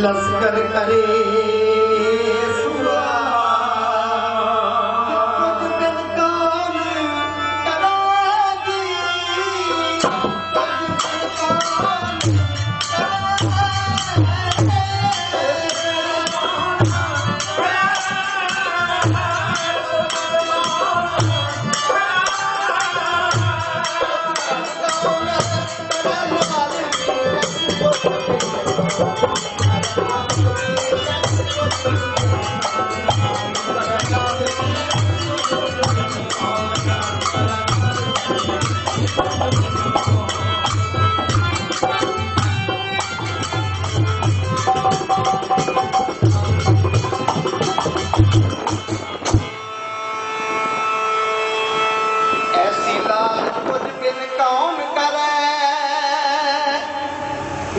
लश्कर करे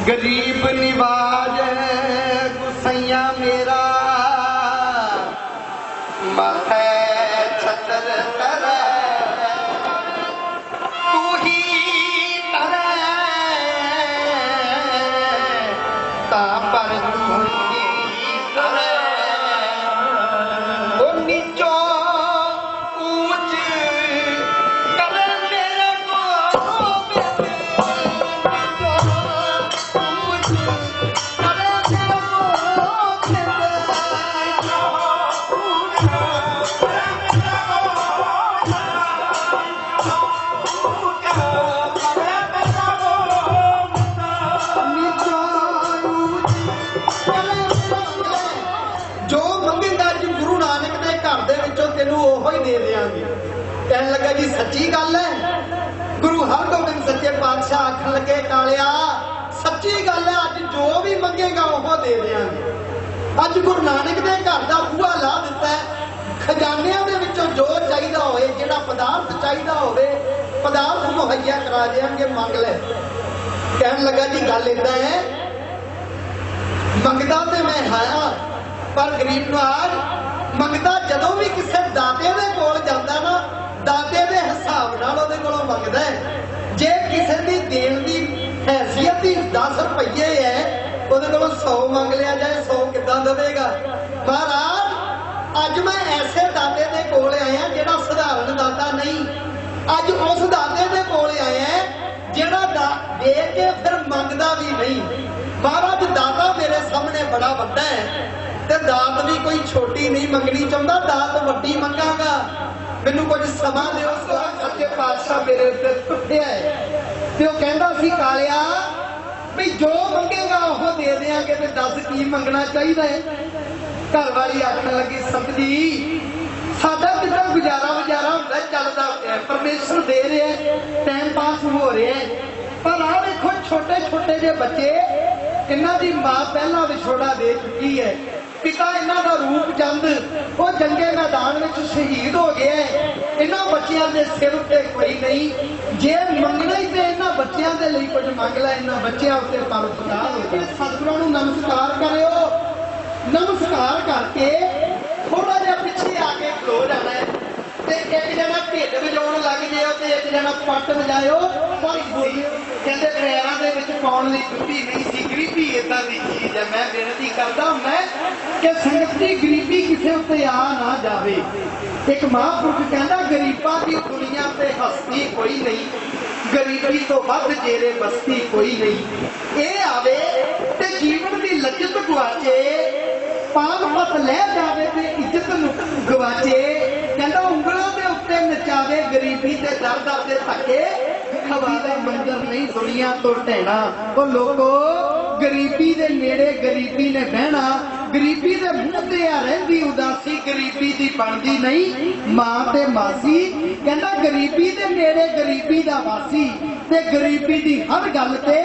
गरीब निवाज गुसैया मेरा माथे छतर करे तू ही करे ता पर तू ही करे ओ नीचो ऊंच करे मेरे को कहन लगा जी सच्ची गल है। गुरु हरगोबिंद सच्चे पातशाह आखन लगे कालिया सच्ची गल है, अज जो भी मंगेगा वो दे देंगे। अज गुरु नानक दे घर का बूहा ला दिता है, खजानिया दे विचों जो चाहिए होए, जिहड़ा पदार्थ चाहिए होवे पदार्थ मुहैया करा देंगे, मंग ले। कहन लगा जी गल इदां है, मंगदा ते मैं हाया पर गरीब नवाज मंगदा जदों भी किसी दाते दे कोल जांदा ना, दाते दे हिसाब नाल ओहदे कोलों मंगदा है। जे किसी दी देण दी हैसियत ही 10 रुपये है, ओहदे कोलों 100 मंग लिया जाए, 100 किदां देवेगा। महाराज अज मैं ऐसे दाते दे कोल आया जिहड़ा सधारण दाता नहीं, अज उस दाते दे कोल आया जिहड़ा दे के फिर मंगदा भी नहीं। महाराज दाता मेरे सामने बड़ा वड्डा है ते दात भी कोई छोटी नहीं मंगनी चाहता, दात वड्डी मंगागा। मैनू कुछ समा दिओ। सच्चे पातशाह मेरे उत्ते टुटिया है ते ओह कहंदा सी कालिया भी जो मंगेगा वो दे देंगे, ते दस की मंगना चाहिए है। घर वाली आखन लगी सतजी साडा कितना गुजारा वजारा होंदा चलदा है, परमेश्वर दे रहे हैं, टाइम पास हो रहा है। पर आ देखो छोटे छोटे जे बच्चे, इन्हां दी मां पहला विछोड़ा दे चुकी है, पिता इन्हां दा रूप चंद वो जंगे मैदान में शहीद हो गया है। इन्हां बच्चों के सिर उत्ते कोई नहीं, जे मंगना ही तो इन्हां बच्चों के लिए कुछ मंग लै, इन्हां बच्चों उत्ते पर खुदा हो गया। सतगुरां नूं नमस्कार करियो, नमस्कार करके थोड़ा जिहा पिछे आके खलो जाना है ते एक जना ढिड वजाउण लग जाए जना पट बजायो कहते पैरों के विच पाउण लई जुत्ती नहीं सी। गरीबी इदां दी चीज है। मैं बेनती करदा मैं कि संगत दी गरीबी किसे उत्ते आ ना जावे। एक महापुरुष कहंदा गरीबां दी दुनिया ते हस्ती कोई नहीं, गरीबी तो वध जेरे बस्ती कोई नहीं। ये आवे ते जीवन की लज्जत गुआचे, पाल पत लह जावे ते इज्जत गवाचे। कहंदा उंगलों के उत्ते नचावे गरीबी ते दर दर दे धक्के खवावे मंजर नहीं दुनिया तो ढहना। वो लोगो गरीबी दे नेड़े गरीबी ने बहना, गरीबी दे मुंह ते आ रहिंदी उदासी गरीबी दी बनदी नहीं मां ते मासी। कहंदा गरीबी दे नेड़े गरीबी दा वासी ते गरीबी दी हर गल ते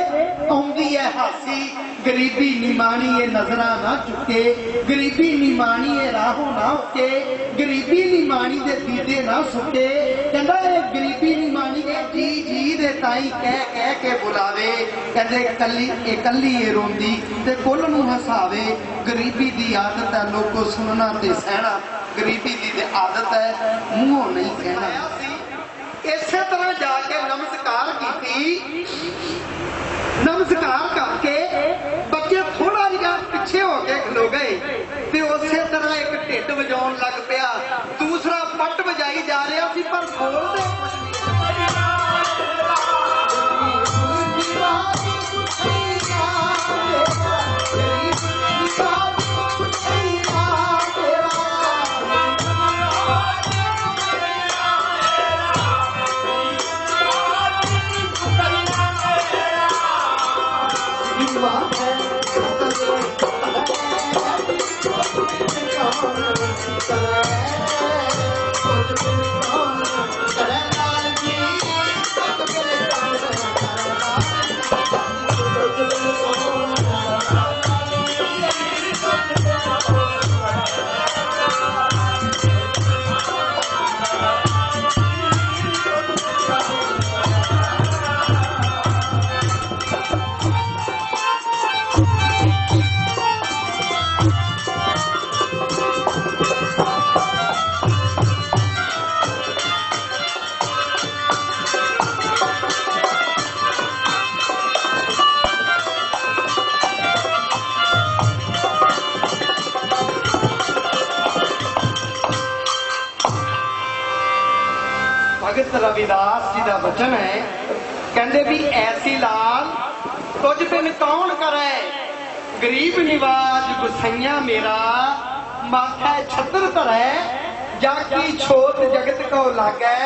आउंदी है हासी। गरीबी निमाणी ये नजरा ना चुके, गरीबी निमाणी ये राहों ना उके, गरीबी निमाणी दे दीदे ना सुके। कहंदा ये गरीबी निमाणी के जी जी दे ताई कह कह के बुलावे। कहंदे कल्ली कल्ली ये रोंदी ते कुल नूं हसावे। गरीबी दी आदत है लोगों सुनना ते सहना, गरीबी दी ते आदत है मुंहों नहीं कहना। इसे तरह जाके नमस्कार की, नमस्कार करके बच्चे थोड़ा जिहा पिछे हो के खलो गए ते उसे तरह एक ढिड वजाउण लग पिया, दूसरा पट वजाई जा रहा सी पर बोलदे भगत रविदास जी का वचन है। कहते भी ऐसी लाल कुछ बिन कौन करे, गरीब निवाज गुसैया मेरा माथा छत्र धरै। जाकी छोट जगत को लागै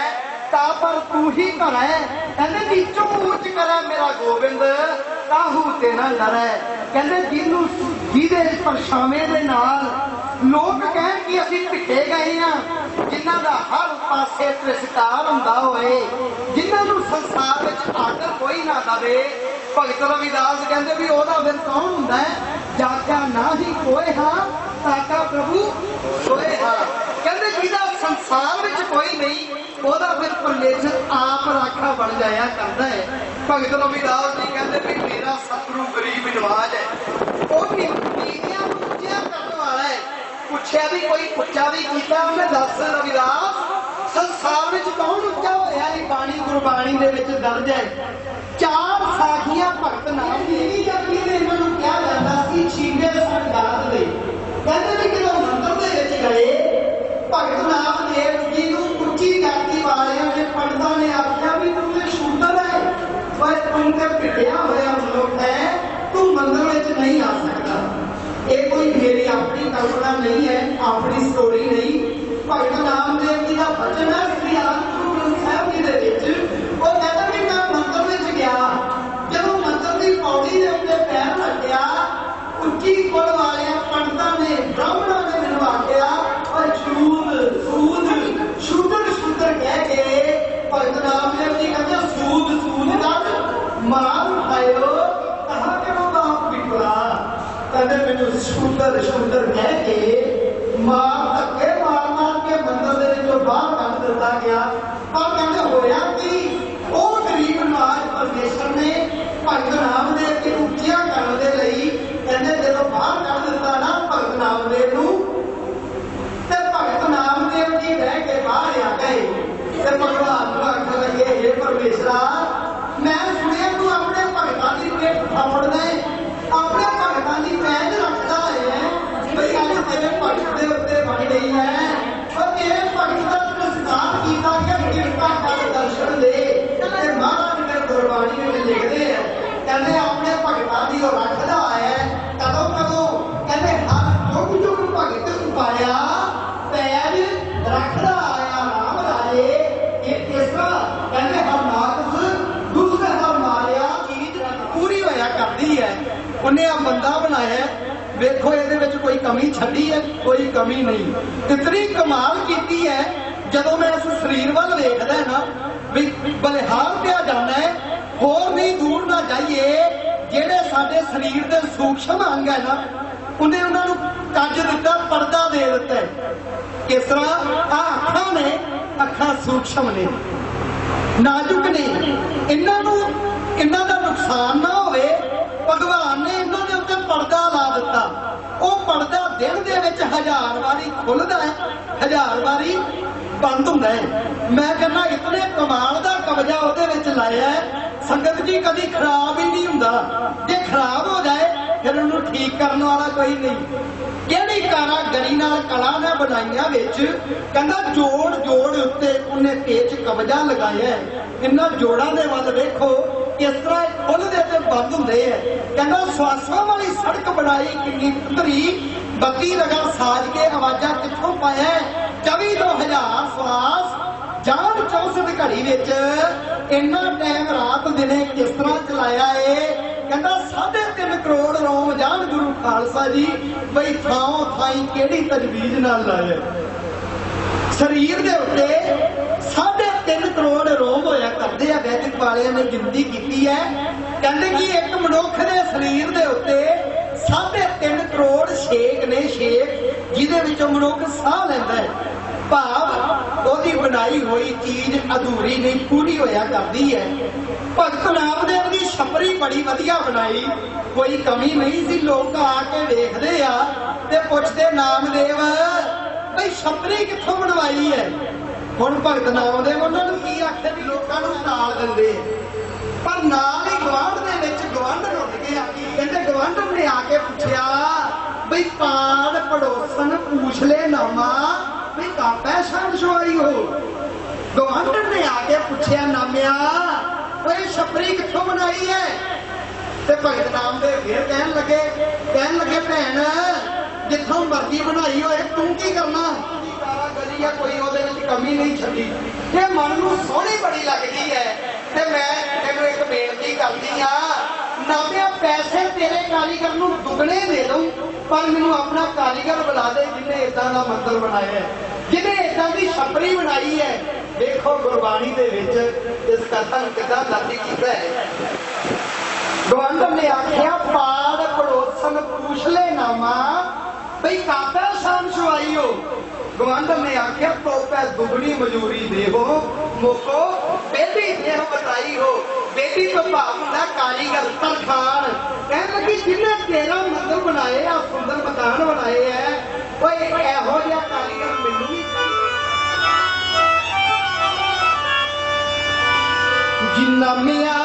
ता पर तू ही करे। कहते नीचों ऊंच करे मेरा गोबिंद काहू ते ना डरै। कहते जिन्नू जिहदे परछावे दे नाल लोग कहन कि असीं भिटे गए हाँ, जिन्हां दा हर पासे तिरस्कार हुंदा होए, जिन्हां नूं संसार विच आदर कोई ना दवे। भगत रविदास कहंदे भी ओहदा फिर कौन हुंदा है? जागा ना ही कोई हाँ ताका प्रभु सोए हाँ। कहंदे जिहदा संसार विच कोई नहीं ओहदा फिर परमेश्वर आप राखा बन जाया करदा है। भगत रविदास जी कहंदे भी मेरा सतगुरु गरीब नवाज है, ओह नीतियां नूं उच्चियां करन वाला है। पुछया भी कोई उच्चा भी कीता, उन्हें दस रविदास संसार विच कौन उच्चा होया? बाणी गुरबाणी दे विच दर्ज है। चार साखियां भगत नाम दी जाती ने इन्हां नूं कहा जांदा सी छींबे सरदार दे। कहंदे भी जदों मंदिर दे विच गए भगत नामदेव जी नूं उच्ची जाति वालियां ने पंडितां ने आख्या भी तूं ते शूदर है, पर तूं ते पिटिया होया मनुख है, तू मंदिर विच नहीं आ सकदा। ये कोई मेरी अपनी कल्पना नहीं है, अपनी स्टोरी नहीं। भगत नामदेव जी का वचन है श्री आनंदपुर ग्रंथ साहिब जी दे विच। वो कहता भी मैं मंदिर विच गया, जदों मंदिर की पौड़ी के उत्ते पैर रखिया उच्ची कुल वाले पंडितां ने ब्राह्मणों ने मैनूं आख्या और सूद सूद शूदर शूदर कह के भगत नामदेव जी कहते सूद सूद कर मार उठायो कहा करो बाप बिगड़ा। कहते मैनूं शूदर शूदर कह के मार गई है और तेरे भगत का पुरस्कार किया गया कृपा कर दर्शन दे ते महाराज ने गुरबाणी में लिखते हैं कहते अपने भगतां दी ओह रखदा है कदों कदों कहते हर जुग जुग भगत पाया पैर रखदा आया राम राजे ये किस तरह कहते हर नाकस दूसरे हर मारिया चीज पूरी होया करती है उन्हें आ बंदा बनाया वेखो ये कोई कमी छड़ी है कोई कमी नहीं इतनी कमाल की है जदों मैं इस शरीर वाल वेखदा है ना भी बलिहार पिया जाना है होर भी दूर ना जाइए जेड़े साडे शरीर के सूक्ष्म अंग है ना उन्हें उन्होंने कज दिता पर्दा दे दिता है किस तरह आ अखां ने अखां सूक्ष्म ने नाजुक ने इन्हां दा नुकसान ना होवे भगवान ने इन्हां दे उत्ते पर्दा ला दिता वो पर्दा दिन दे विच 1000 वारी खुलदा है 1000 वारी बंद होंदा है मैं कहना इतने कमाल दा कब्जा उहदे विच लाया है संगत जी कभी खराब ही नहीं हुंदा जे खराब हो जाए फिर उन्होंने ठीक करने वाला कोई नहीं किहड़ी कारागरी नाल कला ने बनाईयां विच कहंदा जोड़ जोड़ उत्ते उन्हें पेच कब्जा लगाया है इन्हां जोड़ां दे वल वेखो इस तरह खुलदे ते बंद हुंदे है कहंदा स्वासां वाली सड़क बनाई किन्नी पुतरी बत्ती लगा साज के आवाज़ां कित्थों पाया 24,000 स्वास जान 64 घड़ी विच इन्ना टाइम रात दिने किस तरह चलाया है कहंदा 3.5 करोड़ रोम जान गुरु खालसा जी बई थाओ थाई केड़ी तजवीज नाल लाया शरीर दे उत्ते 3.5 करोड़ रोम होया करदे आ वैदिक वालियां ने गिनती कीती है कहंदे कि एक मनुख दे शरीर दे उत्ते 3.5 करोड़ छेक ने छेक जिहदे विचों मनुख साह लैंदा है भाव ओदी बनाई हुई चीज अधूरी नहीं पूरी होया करती है भगत नामदेव की छपरी बड़ी वधिया बनाई कोई कमी नहीं सी लोग आके देखते आ ते पुछते नामदेव भाई छपरी कित्थों बनवाई है हुण भगत नामदेव उन्होंने की आखे भी लोगों को टाल दिंदे पर नाल ही गवांढ दे विच गवांढ रुट गया कहते गवांढ ने आके पुछया बई पाड़ पड़ोसन पूछ ले नामा शान छुआई हो गवांढन ने आके पूछया नामिया छपरी कित्थों बनाई है ते भगत नामदेव फिर कहन लगे भैन जिथों मर्जी बनाई होए तू की करना गली कोई ओदे विच कमी नहीं छड्डी ये मन नूं सोहणी बड़ी लगदी है ते मैं तैनूं एक बेनती करदी हां नामिया पैसे तेरे कारीगर नूं दुगने दे दूं पर मैनूं अपना कारीगर बुला दे जिन्हें इदां दा मंदिर बनाया है जिन्हें इदां दी छपरी बनाई है देखो गुरबाणी दे विच इस कथा नूं किदां दर्ज कीता है गवांढन ने आख्या पाड़ पड़ोसन पूछ ले नामा बई काका शान छुआई हो गवांढन ने आख्या तो पै दुगनी मजूरी दे हो मोको बेटी देह बताई हो बेटी तो भाव का कारीगर तरखान कहने लगी जिन्हें तेरा मंदिर बनाए आ सुंदर मकान बनाए है कोई एहो जिहा कारीगर मैनूं भी जिन्ना मियां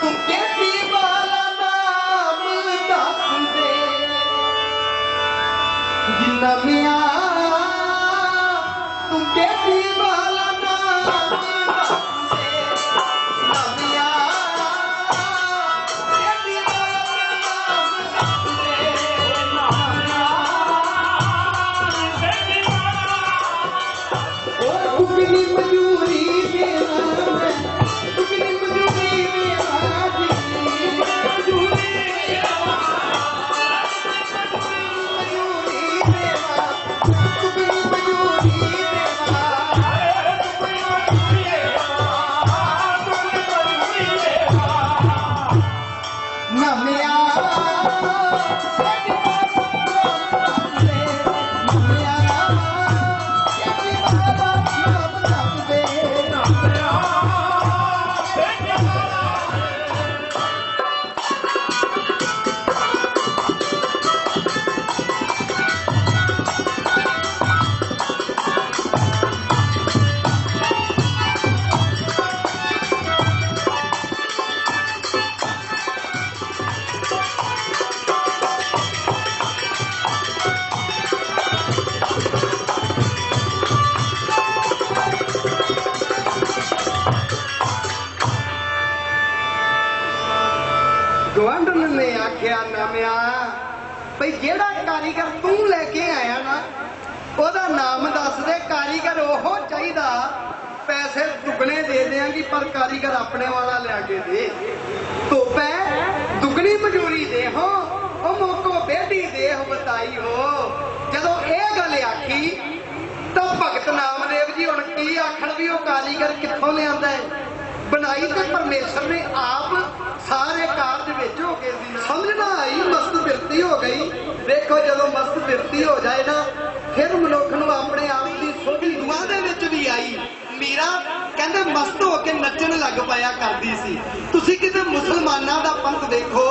तू बेटी वाला नाम दस दे जिन्ना मियां तू बेटी वाला नाम दस दे जिन्ना मियां बेटी वाला नाम दस दे बेटी वाला ओ कुकनी मजूरी आख्या नामिया भाई जेड़ा कारीगर तू लेके आया ना ओदा नाम दस दे। कारीगर ओहो चाहिदा पैसे दुगने दे देंगी पर कारीगर अपने वाला लिया दे। तोपै दुगनी मजूरी दे हो ओ मोको बेटी दे हो बताई हो। जदों ये गल आखी तो भगत नामदेव जी हुण की आखण भी वो कारीगर कित्थों लिआंदा है। बनाई तो परमेश्वर ने आप सारे कारज विच हो गए सी। समझना आई मस्त बिरती हो गई। देखो जदों मस्त बिरती हो जाए ना फिर मनुख नूं अपने आप की सुध हिंदुआं दे विच भी आई। मीरा कहंदे मस्त होके नचन लग पाया करदी सी। तुसीं किते मुसलमानां दा पंथ देखो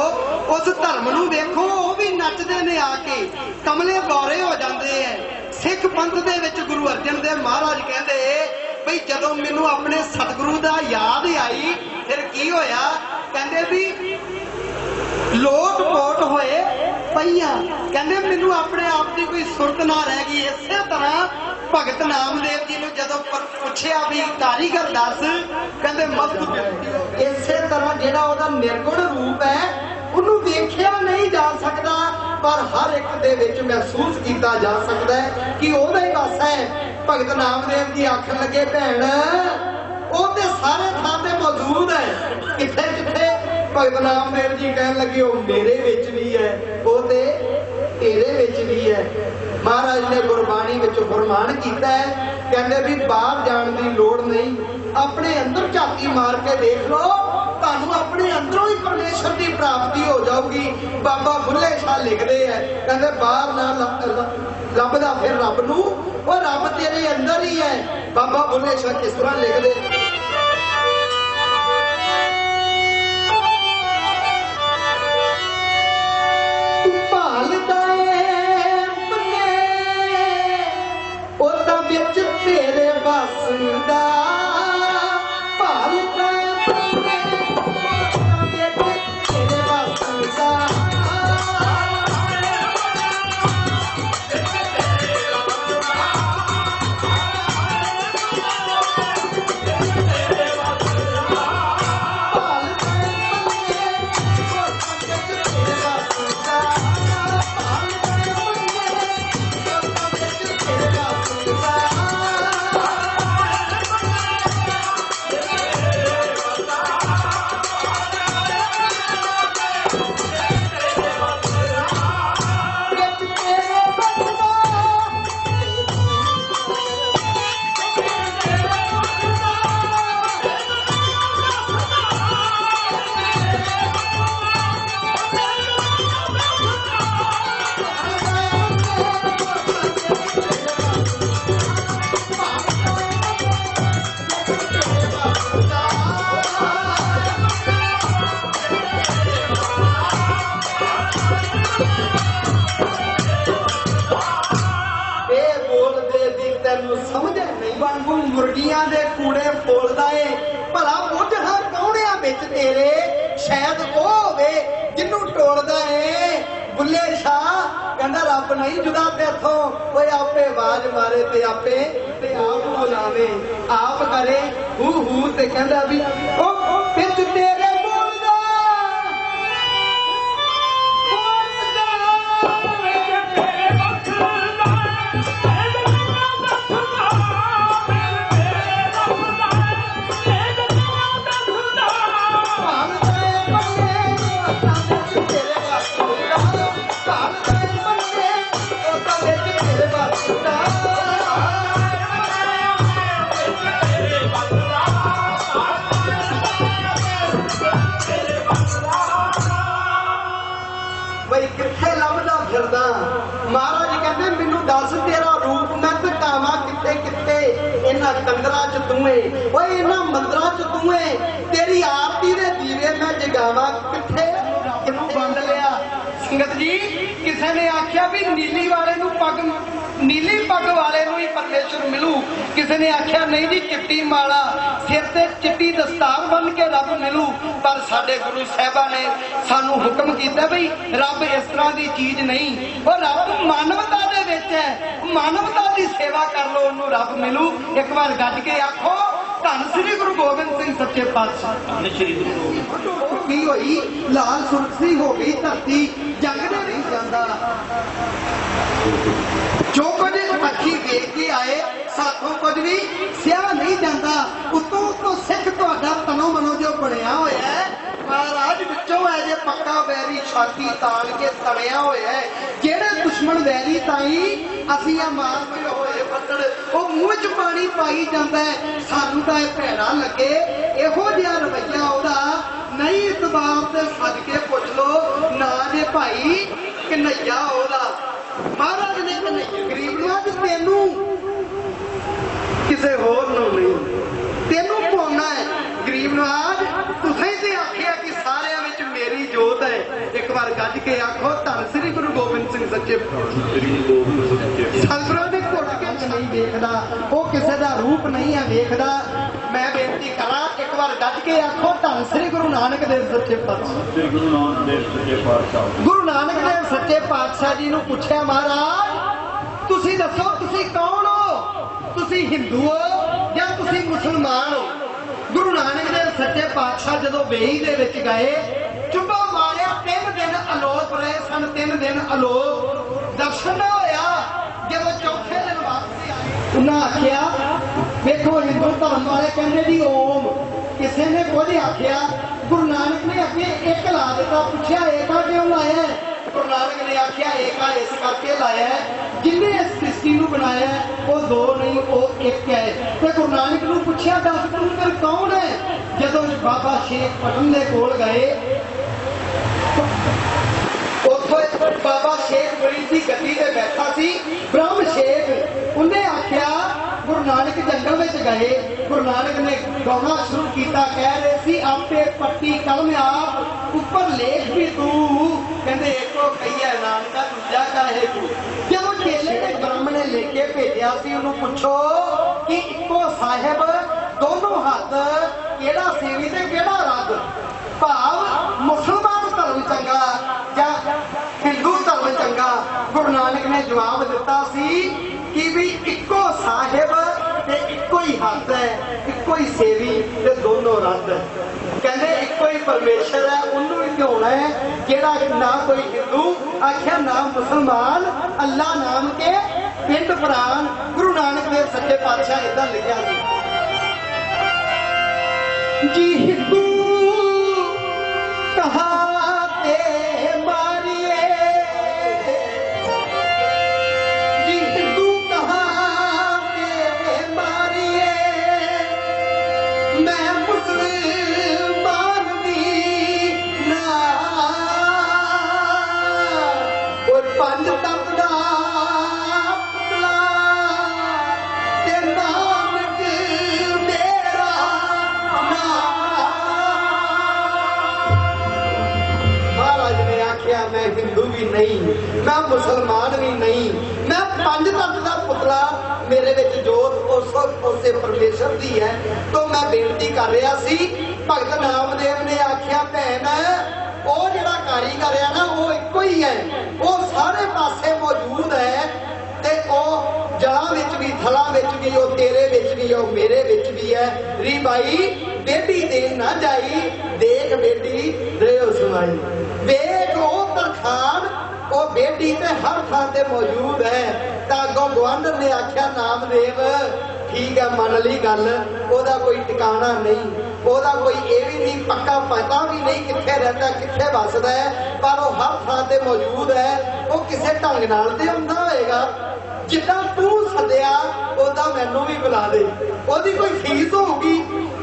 उस धर्म नूं देखो वो भी नचदे ने आके कमले गौरे हो जांदे है। सिख पंथ दे विच गुरु अर्जन देव महाराज कहंदे बई जदों मैनू अपने सतगुरु दा याद आई फिर की होया। कहंदे भी लोट पोट होए पईया। कहंदे मैनू अपने आप की कोई सुरत ना रह गई। इसे तरह भगत नामदेव जी ने जदों पुछया भी कारीगर दस कहंदे मस्त। इसे तरह जेड़ा ओदा निर्गुण रूप है उन्होंने वेख्या नहीं जा सकता पर हर एक दे विच महसूस किया जा सकता है कि ओदा ही बस है। भगत नामदेव जी आखन लगे भैन वो तो सारे थां ते मौजूद है। किथे किथे भगत नामदेव जी कहन लगे वो मेरे विच भी है वो ते तेरे विच भी है। महाराज ने गुरबाणी विच फरमान किया है कहंदे भी बाहर जाण दी लोड़ नहीं अपने अंदर झाती मार के देख लो तुहानू अपने अंदरों ही परमेश्वर की प्राप्ति हो जाऊगी। बाबा बुल्ले शाह लिखते हैं कहते बाहर ना लभदा फिर रब नू और रब तेरे अंदर ही है। बाबा बुल्ले शाह किस तरह लिखते तेरे बसदा मुर्गियां दे कूड़े फोलदा है भला मुझ हर कौनिया बिच तेरे शायद ओ होवे जिन्नू टोलदा है। बुल्ले शाह कहंदा रब नहीं जुदा तेथों कोई आपे आवाज मारे ते आपे ते आप बुलावे आप करे हू हू ते कहंदा भी ओ बिच तेरे बोलदा महाराज कहते मैनू दस तेरा रूप मैं दिखावा किते किते इन्हां कंदरां च तूए ओए इन्हां मंदरां च तूए तेरी आरती दे दीवे मैं जगावा किथे किनू बंद लिया। संगत जी किसी ने आख्या भी नीली वाले नू पग नीली पग वाले नू ही परमेश्वर मिलू। किसी ने आख्या नहीं जी चिट्टी माला सिर ते चिट्टी दस्तार बन के रब मिलू। पर साडे गुरु साहिबा ने सानू हुक्म किया बई रब इस तरह की चीज नहीं और रब मानवता दे विच है। मानवता की सेवा कर लो ओनू रब मिलू। एक बार गज के आखो धन श्री गुरु गोबिंद सिंह सच्चे पातशाह की होई लाल सुरखी हो गई धरती जंग ने नहीं जाता जो कुछ अखी देख के आए साथों कुछ भी सिया नहीं जाता उतों उतों सिख तुहाडा तनो मनो जो बनया होया है महाराज विचों है जे पक्का वैरी छाती ताल के तड़िया होया है जेड़े दुश्मन वैरी ताई असीं मार के होए फटड़ वो मूंह च पानी पाई जाता है सानू तां भैड़ा लगे इहो जिहा रवैया ओहदा नहीं इतबार ते सदके पुछ लो ना जे भाई कन्हैया ओहदा महाराज ने कन्हैया गरीब नवाज तेनू किसे होर नूं नहीं तेनू पाउणा है गरीब नवाज तुसीं ते आखिया कि सारियां विच मेरी जोत है एक बार गज के आखो धन श्री गुरु गोबिंद सिंह सच्चे सतगुरां दे घुट के नहीं देखदा वो किसे दा रूप नहीं है देखदा मैं बेनती करा एक बार गज के आखो धन श्री गुरु नानक देव सच्चे पातशाह गुरु नानक देव सच्चे पातशाह जी नूं पुछया महाराज तुसीं दसो तुसीं कौन हो तुसीं हिंदू हो या तुसीं मुसलमान हो गुरु नानक देव सच्चे पातशाह जदों बेई दे विच गए चुब्बा मारिया 3 दिन अलोप रहे सन 3 दिन अलोप दर्शन न होया जदों चौथे दिन वापसी आए उन्हां आखिया देखो हिंदू धर्म वाले कहंदे जी ओम किसी ने कुछ आखिया गुरु नानक ने अगे एक ला दिता पूछया एका क्यों लाया गुरु नानक ने आखिया एका इस करके लाया है जिन्हें इस सृष्टि नूं बनाया वो 2 नहीं वो 1 है तो गुरु नानक नूं पूछया दस तू फिर कौन है जदों बाबा शेख पटन दे कोल गए उत्थों बाबा शेख फरीद की गद्दी ते बैठा सी ब्रह्म शेख उन्हें आख्या गुरु नानक जंगल में गए गुरु नानक ने गाना शुरू किया कह रहे सी आपे पट्टी कलम आप ऊपर लेख भी तू कहते एको कहिए नानका दूजा काहे तू जब चेले ने ब्रह्म ने लेके भेजा सी उन्होंने पूछो कि इको साहिब दोनों हाथ केड़ा सेवी ते केड़ा रब भाव मुसलमान धर्म चंगा या हिंदू धर्म चंगा गुरु नानक ने जवाब दिता सी कि भी इको साहिब ते इको ही हाथ है इको ही सेवी ते दोनों रब है कहते इको ही परमेश्वर है उन्होंने ही होना है जेड़ा ना कोई हिंदू आख्या ना मुसलमान अल्लाह नाम के पिंड प्राण गुरु नानक देव सच्चे पातशाह इदा लिखा जी हिंदू कहाते मारिए जी हिंदू कहाते मारिए मैं मुसलमान भी ना और पंज तप दा पुतला ते नानक मेरा महाराज ने आख्या मैं हिंदू भी नहीं मैं मुसलमान भी नहीं मैं पंज तत्व का पुतला मेरे विच जोत उस परमेश्वर दी है तो मैं बेनती कर रहा सी भगत नामदेव ने आख्या भैन वो जिहड़ा कारीगर है ना वो इको ही है वो सारे पासे मौजूद है ते ओ जड़ा विच भी थला विच भी ओ तेरे विच भी ओ मेरे विच भी है री भाई बेटी देन ना जाई देख बेटी रेओ सुनाई वेख ओ तरखान ओ बेटी ते हर थां ते मौजूद है तां अगों गवांढर ने आख्या नामदेव ठीक है मन ली गल ओदा कोई ठिकाना नहीं ओदा कोई ये भी नहीं पक्का पता भी नहीं कित्थे रहता कित्थे वसदा है पर वो हर थां ते मौजूद है वो किसे ढंग नाल ते हुंदा होएगा जिद्दां तू सद्या ओदा मैनू भी बुला दे ओदी कोई फीस होगी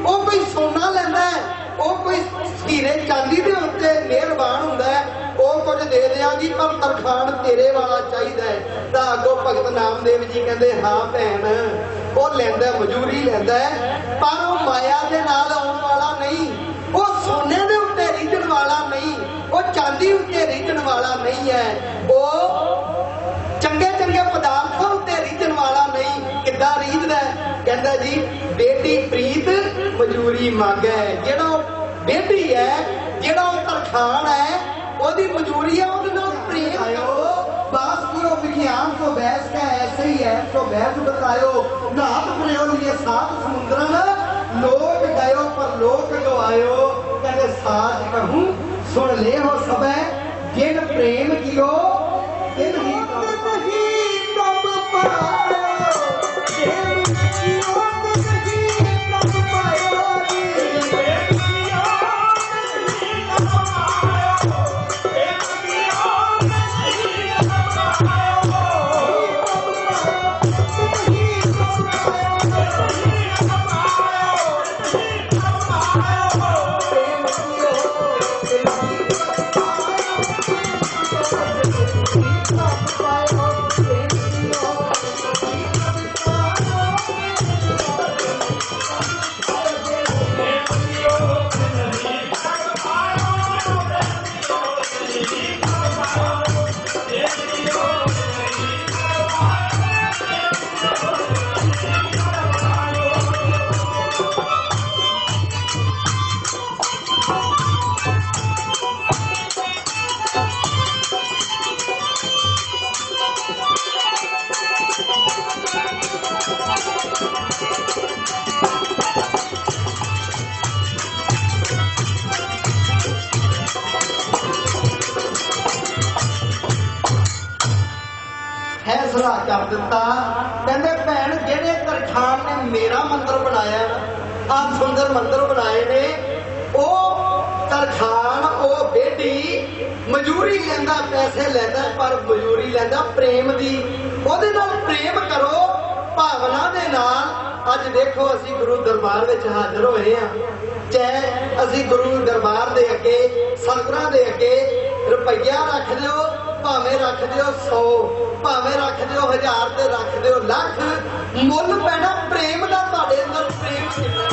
वो कोई सोना लैंदा है वो कोई हीरे चांदी दे उत्ते मेहरबान हुंदा है वो कुछ दे देंगी पर तरखान तेरे वाला चाहिए तो अगों भगत नामदेव जी कहते हाँ भैन वो लैंदा मजूरी लैंदा है पर वो माया के नाल आउण वाला नहीं वो सोने के उत्ते रीझण वाला नहीं वो चांदी उत्ते रीझण वाला नहीं है वो चंगे चंगे पदार्थों उत्ते रीझण वाला नहीं किद्दां रीझदा है कहंदा जी बेटी प्रीत मजूरी मंग है जेड़ा बेटी है जेड़ा तरखान है ओदी मजूरी है ओदे नाल प्रेम आयो बास पूरा विज्ञान को बहस का ऐसे ही है तो बहस बतायो नाथ प्रयोग ये सात समुद्रन लोक गयो पर लोक गवायो, कहते साज कहूँ सुन ले हो सब जिन प्रेम कियो तिन ही प्रभ पायो, जिन कियो तिन ही प्रभ पायो। फैसला कर दिता, कहते भैन जेड़े तरखान ने मेरा मंदिर बनाया आ सुंदर मंदिर बनाए ने, ओ तरखान ओ बेटी मजूरी लेंदा, पैसे लेंदा, पर मजूरी लेंदा प्रेम दी। ओदे नाल प्रेम करो भावना दे नाल। अज देखो असी गुरु दरबार विच हाजिर होए हां, चाहे असी गुरु दरबार दे अगे सतगुरां दे अगे रुपया रख दिओ, भावें रख दिओ 100, भावें रख दिओ 1000 ते रख दिओ लाख, मुल पैना प्रेम दा। तुहाडे अंदर प्रेम किन्ना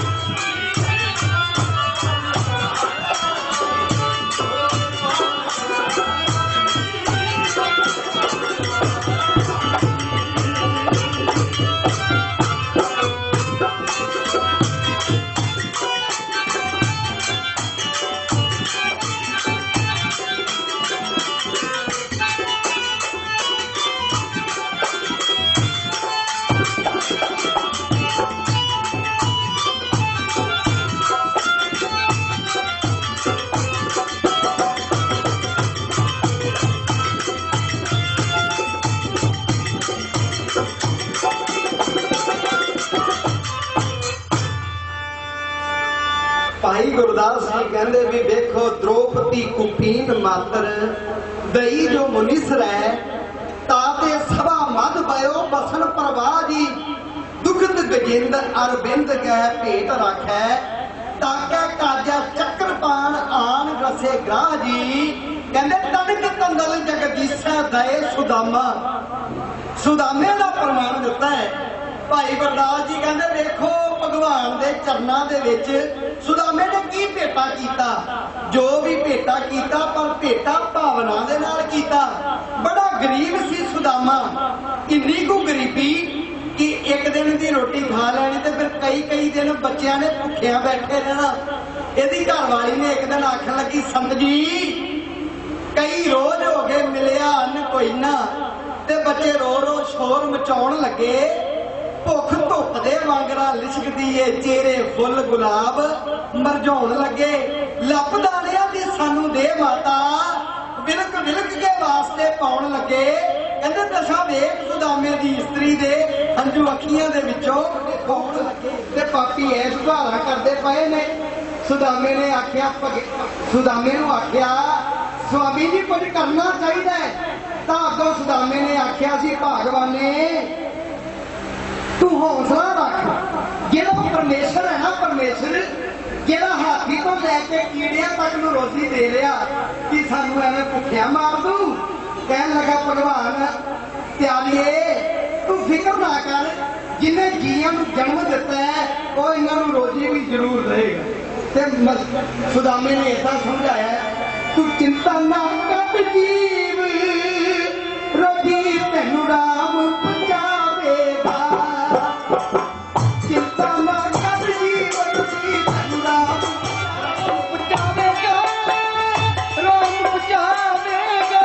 भाई गुरदास जी कहते भी देखो द्रौपदी कुपीन मातर दई जो मुनिसर है, ताते सभा मद भयो बसन प्रवाह जी, दुखद गजिंद अरबिंद कह भेट रखै, ताके काजा चक्रपान आन रसे ग्राह जी। कहते तनिक कंदल जगदीशा दए सुदामा, सुदामे का प्रमाण दिता है। भाई गुरदास जी कहते देखो भगवान के चरणों के विच सुदामे ने की भेटा कीता, जो भी भेटा कीता पर भेटा भावना दे नाल कीता। बड़ा गरीब सी सुदामा, इन्नी को गरीबी कि एक दिन की रोटी खा लैनी ते फिर कई कई दिन बच्चों ने भुखिया बैठे रहना। यदि घरवाली ने एक दिन आखन लगी संत जी कई रोज हो गए मिलिया अन्न कोई ना, ते बच्चे रो रो शोर मचाउण लगे, भुख धुप दे वांगरा लिशकदी है, चेहरे फुल गुलाब मरझाउण लगे। लभदा लिया कि सानू दे माता, विलक विलक के वास्ते पाउण लगे। कहते दशा वेख सुदामे दी स्त्री दे हंझू अखियां दे विचों पाउण लगे, ते पापी ऐश भाला करदे पए ने। सुदामे ने आख्या, सुदामे नूं आख्या स्वामी जी कुछ करना चाहिए। तां अगों सुदामे ने आख्या सी भागवाने तू हौसला रख, जेड़ा परमेश्वर है ना परमेश्वर, जेड़ा हाथी तो लैके कीड़िया तक नूं रोजी दे रहा कि सानू एवें भुखिया मार दू। कहन लगा भगवान त्यालिए तू फिक्र ना कर, जिन्हें जीआं नूं जन्म दिता है वो इन्हां नूं रोजी भी जरूर देगा। ते सुदामे ने ऐसा समझाया, तू चिंता ना कर जीव, रोजी तैनू राम पहुंचावेगा। चिंता ना कर जीव, रोजी तैनू राम पहुंचावेगा, राम पहुंचावेगा।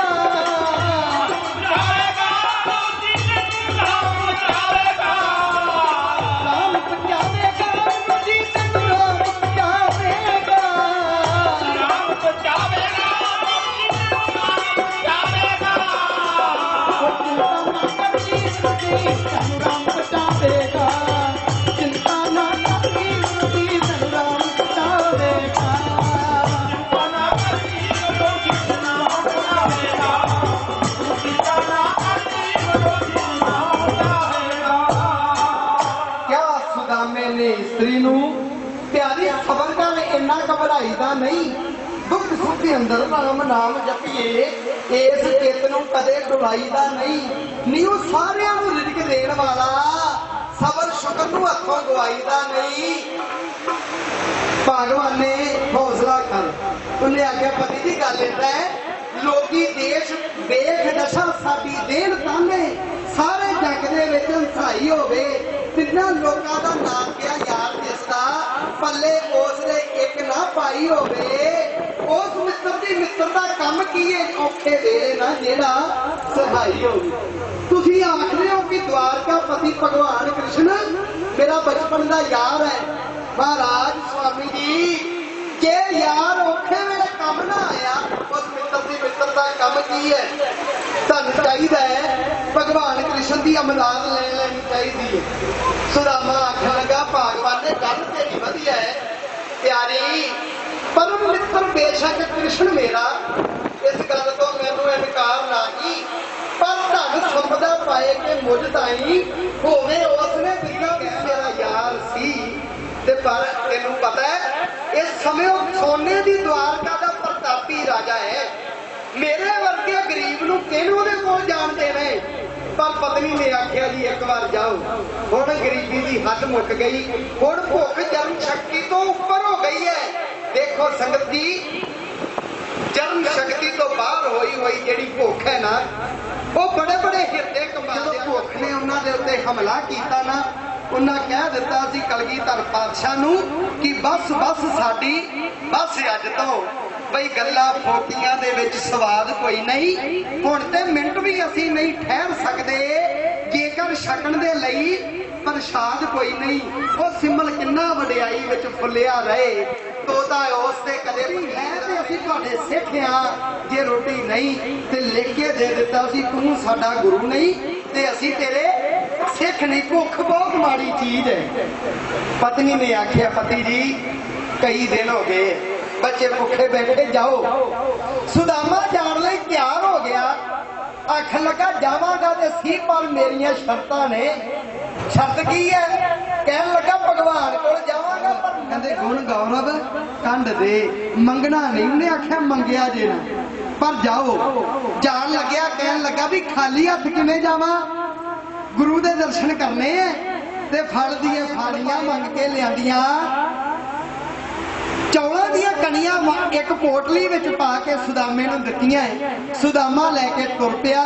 राम पहुंचावेगा, रोजी तैनू ਤੈਨੂੰ ਰਾਮ ਬਚਾਵੇਗਾ, ਚਿੰਤਾ ਨਾ ਕਰੀ ਰੋਗੀ ਤੈਨੂੰ ਰਾਮ ਬਚਾਵੇਗਾ। ਨਾ ਕਰੀ ਰੋਗੀ ਨਾ ਬਚਾਵੇਗਾ, ਚਿੰਤਾ ਨਾ ਕਰੀ ਰੋਗੀ ਨਾ ਬਚਾਵੇਗਾ। ਕਿਆ ਸੁਦਾਮੇ ਨੇ ਇਸਤਰੀ ਨੂੰ ਪਿਆਰੀ ਖਬਰ ਕਰ ਇੰਨਾ ਘਬਰਾਈਦਾ ਨਹੀਂ, ਦੁੱਖ ਸੁੱਖ ਦੇ ਅੰਦਰ ਰਾਮ ਨਾਮ ਜਪੀਏ, ਇਸ ਚਿੱਤ ਨੂੰ ਕਦੇ ਡੁਲਾਈਦਾ ਨਹੀਂ। ਨਿਉ ਸਾਰਿਆਂ ਨੂੰ ਰਿਜ਼ਕ ਦੇਣ ਵਾਲਾ, ਸਬਰ ਸ਼ੁਕਰ ਨੂੰ ਹੱਥੋਂ ਗਵਾਈਦਾ ਨਹੀਂ। ਭਗਵਾਨ ਨੇ ਹੌਸਲਾ ਕਰ, ਉਹਨੇ ਆਖਿਆ ਪਤੀ ਦੀ ਗੱਲ ਏਦਾਂ ਹੈ, ਲੋਕੀ ਦੇਸ਼ ਵੇਖ ਦਸ਼ਾ ਸਾਡੀ ਦੇਣ ਤਾਨੇ, ਸਾਰੇ ਜੱਗ ਦੇ ਵਿੱਚ ਹੰਸਾਈ ਹੋਵੇ, ਤਿੰਨਾਂ ਲੋਕਾਂ ਦਾ ਨਾਮ ਕਿਹਾ ਯਾਰ ਜਿਸਦਾ, ਪੱਲੇ ਉਸ ਦੇ ਇੱਕ ਨਾ ਪਾਈ ਹੋਵੇ। ਉਸ ਮਿੱਤਰ ਦੀ ਮਿੱਤਰ ਦਾ ਕੰਮ ਕੀ ਹੈ, ਔਖੇ ਵੇਲੇ ਨਾ ਜਿਹੜਾ ਸਹਾਈ ਹੋਵੇ। ਤੁਸੀਂ ਆਖਦੇ ਹੋ ਕਿ ਦਵਾਰਕਾਪਤੀ ਭਗਵਾਨ ਕ੍ਰਿਸ਼ਨ ਮੇਰਾ ਬਚਪਨ ਦਾ ਯਾਰ ਹੈ। ਮਹਾਰਾਜ ਸੁਆਮੀ ਜੀ, ਜੇ ਯਾਰ ਔਖੇ ਵੇਲੇ ਕੰਮ ਨਾ ਆਇਆ, ਉਸ ਮਿੱਤਰ ਦੀ ਮਿੱਤਰ ਦਾ ਕੰਮ ਕੀ ਹੈ? ਤੁਹਾਨੂੰ ਚਾਹੀਦਾ ਹੈ ਭਗਵਾਨ ਕ੍ਰਿਸ਼ਨ ਦੀ ਅਮਦਾਦ ਲੈ ਲੈਣੀ ਚਾਹੀਦੀ ਹੈ। ਸੁਦਾਮਾ ਆਖਣ ਲੱਗਾ, ਭਗਵਾਨ ਨੇ ਗੱਲ ਤੇਰੀ ਵਧੀਆ ਹੈ ਪਿਆਰੀ, ਪਰਮ ਮਿੱਤਰ ਬੇਸ਼ੱਕ ਕ੍ਰਿਸ਼ਨ ਮੇਰਾ, ਇਸ ਗੱਲ ਤੋਂ ਮੈਨੂੰ ਇਨਕਾਰ ਨਾ ਕੀ, ਪਰ ਧਨ ਸੰਪਦਾ ਪਾਏ ਕਿ ਮੁਝ ਤਾਈ ਹੋਵੇ ਉਸਨੇ ਦਿੱਤਾ ਮੇਰਾ ਯਾਰ ਸੀ। ਤੇ ਪਰ ਤੈਨੂੰ ਪਤਾ ਹੈ ਇਸ ਸਮੇਂ ਉਹ ਸੋਨੇ ਦੀ ਦਵਾਰਕਾ ਦਾ ਪ੍ਰਤਾਪੀ ਰਾਜਾ ਹੈ। ਮੇਰੇ ਵਰਗੇ ਗਰੀਬ ਨੂੰ ਕਿਹਨੂੰ ਉਹਦੇ ਕੋਲ ਜਾਣ ਦੇਣਾ? ਪਰ ਪਤਨੀ ਨੇ ਆਖਿਆ ਜੀ ਇੱਕ ਵਾਰ ਜਾਓ। ਹੁਣ ਗਰੀਬੀ ਦੀ ਹੱਦ ਮੁੱਕ ਗਈ, ਹੁਣ ਭੁੱਖ ਜਨਮ ਸ਼ਕਤੀ ਤੋਂ ਉੱਪਰ ਹੋ ਗਈ ਹੈ। ਦੇਖੋ ਸੰਗਤ ਜੀ, ਜਨਮ ਸ਼ਕਤੀ ਤੋਂ ਬਾਹਰ ਹੋਈ ਜਿਹੜੀ ਭੁੱਖ ਹੈ ਨਾ, ਉਹ ਬੜੇ ਬੜੇ ਹਿਰਦੇ ਕਮਾਉਂਦੇ। ਭੁੱਖ ਨੇ ਉਹਨਾਂ ਦੇ ਉੱਤੇ ਹਮਲਾ ਕੀਤਾ ਨਾ, ਉਹਨਾਂ ਕਹਿ ਦਿੱਤਾ ਸੀ ਕਲਗੀਧਰ ਪਾਤਸ਼ਾਹ ਨੂੰ ਕਿ ਬਸ ਸਾਡੀ ਬਸ ਅੱਜ ਤੋਂ ਬਈ ਗੱਲਾਂ ਫੋਟੀਆਂ ਦੇ ਵਿੱਚ ਸਵਾਦ ਕੋਈ ਨਹੀਂ, ਹੁਣ ਤੇ ਮਿੰਟ ਵੀ ਅਸੀਂ ਨਹੀਂ ਠਹਿਰ ਸਕਦੇ, ਜੇਕਰ ਛਕਣ ਦੇ ਲਈ ਪ੍ਰਸ਼ਾਦ ਕੋਈ ਨਹੀਂ। ਉਹ ਸਿਮਲ ਕਿੰਨਾ ਵਡਿਆਈ ਵਿੱਚ ਫੁੱਲਿਆ ਰਹੇ, ਤੋਤਾ ਉਸ ਤੇ ਕਦੇ ਹੈ ਤੇ ਅਸੀਂ ਤੁਹਾਡੇ ਸਿੱਖ ਆ, ਜੇ ਰੋਟੀ ਨਹੀਂ ਤੇ ਲਿਖ ਕੇ ਦੇ ਦਿੱਤਾ ਸੀ ਤੂੰ ਸਾਡਾ ਗੁਰੂ ਨਹੀਂ ਤੇ ਅਸੀਂ ਤੇਰੇ ਸਿੱਖ ਨਹੀਂ। ਭੁੱਖ ਬਹੁਤ ਮਾੜੀ ਚੀਜ਼ ਹੈ। ਪਤਨੀ ਨੇ ਆਖਿਆ, ਪਤੀ ਜੀ ਕਈ ਦਿਨ ਹੋ ਗਏ ਬੱਚੇ ਭੁੱਖੇ ਬੈਠੇ, ਜਾਓ। ਸੁਦਾਮਾ ਜਾਣ ਲਈ ਤਿਆਰ ਹੋ ਗਿਆ, ਆਖਣ ਲੱਗਾ ਜਾਵਾਂਗਾ ਤੇ ਸੀ ਪਰ ਮੇਰੀਆਂ ਸ਼ਰਤਾਂ ਨੇ। ਸ਼ਰਤ ਕੀ ਹੈ? ਕਹਿਣ ਲੱਗਾ ਭਗਵਾਨ ਕੋਲ ਜਾਵਾਂਗਾ ਪਰ ਕਹਿੰਦੇ ਗੁਣ ਗੌਰਵ ਕੰਡ ਦੇ, ਮੰਗਣਾ ਨਹੀਂ। ਉਹਨੇ ਆਖਿਆ ਮੰਗਿਆ ਜੇ ਨਾ, ਪਰ ਜਾਓ। ਜਾਣ ਲੱਗਿਆ, ਕਹਿਣ ਲੱਗਾ ਵੀ ਖਾਲੀ ਹੱਥ ਕਿਵੇਂ ਜਾਵਾਂ, ਗੁਰੂ ਦੇ ਦਰਸ਼ਨ ਕਰਨੇ ਆ। ਤੇ ਫਲ ਦੀਆਂ ਫਾੜੀਆਂ ਮੰਗ ਕੇ ਲਿਆਂਦੀਆਂ, ਚੌਲਾਂ ਦੀਆਂ ਕਣੀਆਂ ਇੱਕ ਪੋਟਲੀ ਵਿੱਚ ਪਾ ਕੇ ਸੁਦਾਮੇ ਨੂੰ ਦਿੱਤੀਆਂ। ਸੁਦਾਮਾ ਲੈ ਕੇ ਤੁਰ ਪਿਆ,